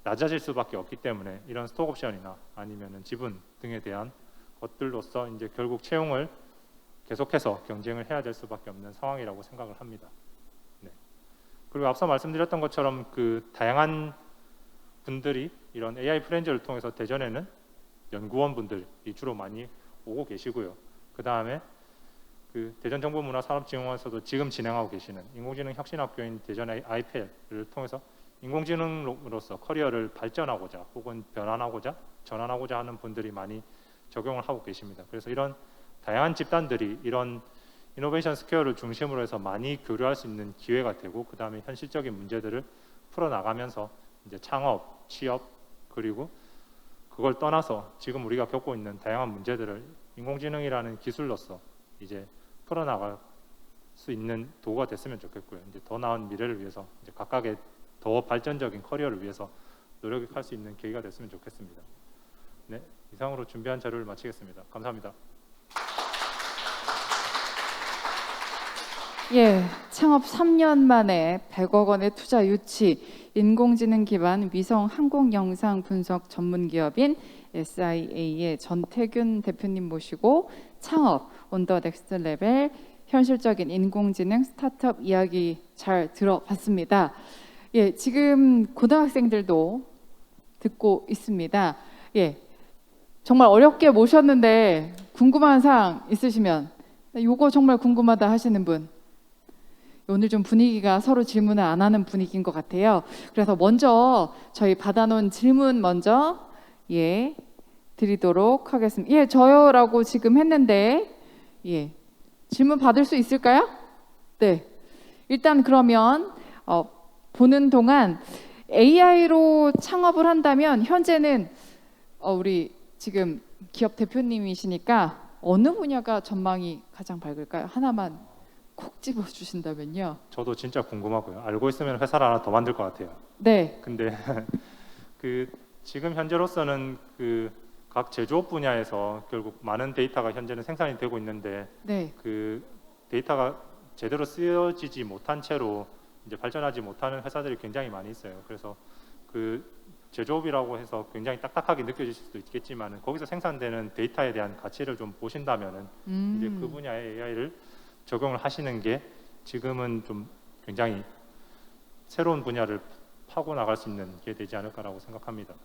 낮아질 수밖에 없기 때문에 이런 스톡옵션이나 아니면은 지분 등에 대한 것들로서 이제 결국 채용을 계속해서 경쟁을 해야 될 수밖에 없는 상황이라고 생각을 합니다. 네. 그리고 앞서 말씀드렸던 것처럼 다양한 분들이 이런 AI 프렌즈를 통해서 대전에는 연구원 분들이 주로 많이 오고 계시고요. 그 다음에 대전정보문화산업진흥원에서도 지금 진행하고 계시는 인공지능 혁신학교인 대전 아이펠을 통해서 인공지능으로서 커리어를 발전하고자 혹은 변환하고자 전환하고자 하는 분들이 많이 적용을 하고 계십니다. 그래서 이런 다양한 집단들이 이런 이노베이션 스퀘어를 중심으로 해서 많이 교류할 수 있는 기회가 되고, 그 다음에 현실적인 문제들을 풀어나가면서 이제 창업, 취업, 그리고 그걸 떠나서 지금 우리가 겪고 있는 다양한 문제들을 인공지능이라는 기술로서 이제 풀어나갈 수 있는 도구가 됐으면 좋겠고요. 이제 더 나은 미래를 위해서 이제 각각의 더 발전적인 커리어를 위해서 노력할 수 있는 계기가 됐으면 좋겠습니다. 네, 이상으로 준비한 자료를 마치겠습니다. 감사합니다. 예, 창업 3년 만에 100억 원의 투자 유치, 인공지능 기반 위성 항공 영상 분석 전문 기업인 SIA의 전태균 대표님 모시고 창업 온 더 넥스트 레벨 현실적인 인공지능 스타트업 이야기 잘 들어봤습니다. 예, 지금 고등학생들도 듣고 있습니다. 예, 정말 어렵게 모셨는데 궁금한 사항 있으시면 요거 정말 궁금하다 하시는 분, 오늘 좀 분위기가 서로 질문을 안 하는 분위기인 것 같아요. 그래서 먼저 저희 받아놓은 질문 먼저 드리도록 하겠습니다. 예, 저요라고 지금 했는데 질문 받을 수 있을까요? 네. 일단 그러면 보는 동안 AI로 창업을 한다면 현재는 우리 지금 기업 대표님이시니까 어느 분야가 전망이 가장 밝을까요? 하나만 콕 집어 주신다면요. 저도 진짜 궁금하고요. 알고 있으면 회사를 하나 더 만들 것 같아요. 네. 근데 그 지금 현재로서는 그 각 제조업 분야에서 결국 많은 데이터가 현재는 생산이 되고 있는데 네. 그 데이터가 제대로 쓰여지지 못한 채로 이제 발전하지 못하는 회사들이 굉장히 많이 있어요. 그래서 그 제조업이라고 해서 굉장히 딱딱하게 느껴질 수도 있겠지만 거기서 생산되는 데이터에 대한 가치를 좀 보신다면은 이제 그 분야의 AI를 적용을 하시는 게 지금은 좀 굉장히 새로운 분야를 파고 나갈 수 있는 게 되지 않을까라고 생각합니다.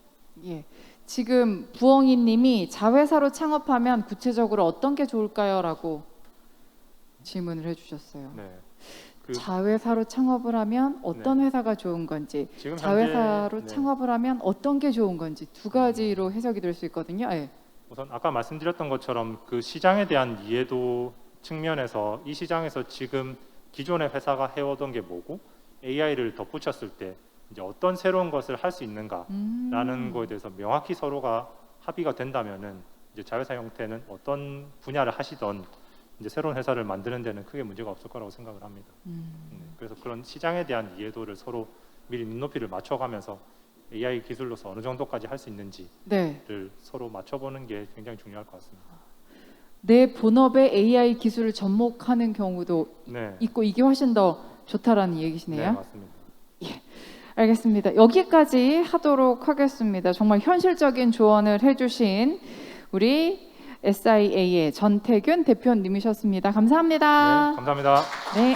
예. 지금 부엉이 님이 자회사로 창업하면 구체적으로 어떤 게 좋을까요?라고 질문을 해 주셨어요. 네. 그 자회사로 창업을 하면 어떤 회사가 좋은 건지, 지금 자회사로 현재, 네. 창업을 하면 어떤 게 좋은 건지 두 가지로 해석이 될 수 있거든요. 예. 우선 아까 말씀드렸던 것처럼 그 시장에 대한 이해도 측면에서 이 시장에서 지금 기존의 회사가 해오던 게 뭐고 AI를 덧붙였을 때 이제 어떤 새로운 것을 할 수 있는가라는 거에 대해서 명확히 서로가 합의가 된다면은 이제 자회사 형태는 어떤 분야를 하시던 이제 새로운 회사를 만드는 데는 크게 문제가 없을 거라고 생각을 합니다. 그래서 그런 시장에 대한 이해도를 서로 미리 눈높이를 맞춰가면서 AI 기술로서 어느 정도까지 할 수 있는지를 네. 서로 맞춰보는 게 굉장히 중요할 것 같습니다. 내 본업에 AI 기술을 접목하는 경우도 네, 있고 이게 훨씬 더 좋다라는 네 얘기시네요. 맞습니다. 알겠습니다. 여기까지 하도록 하겠습니다. 정말 현실적인 조언을 해주신 우리 SIA의 전태균 대표님이셨습니다. 감사합니다. 네, 감사합니다. 네.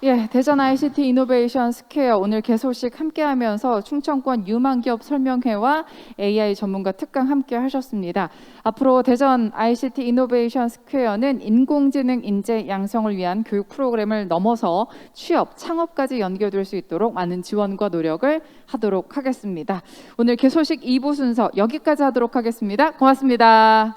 예, 대전 ICT 이노베이션 스퀘어 오늘 개소식 함께하면서 충청권 유망기업 설명회와 AI 전문가 특강 함께 하셨습니다. 앞으로 대전 ICT 이노베이션 스퀘어는 인공지능 인재 양성을 위한 교육 프로그램을 넘어서 취업, 창업까지 연결될 수 있도록 많은 지원과 노력을 하도록 하겠습니다. 오늘 개소식 2부 순서 여기까지 하도록 하겠습니다. 고맙습니다.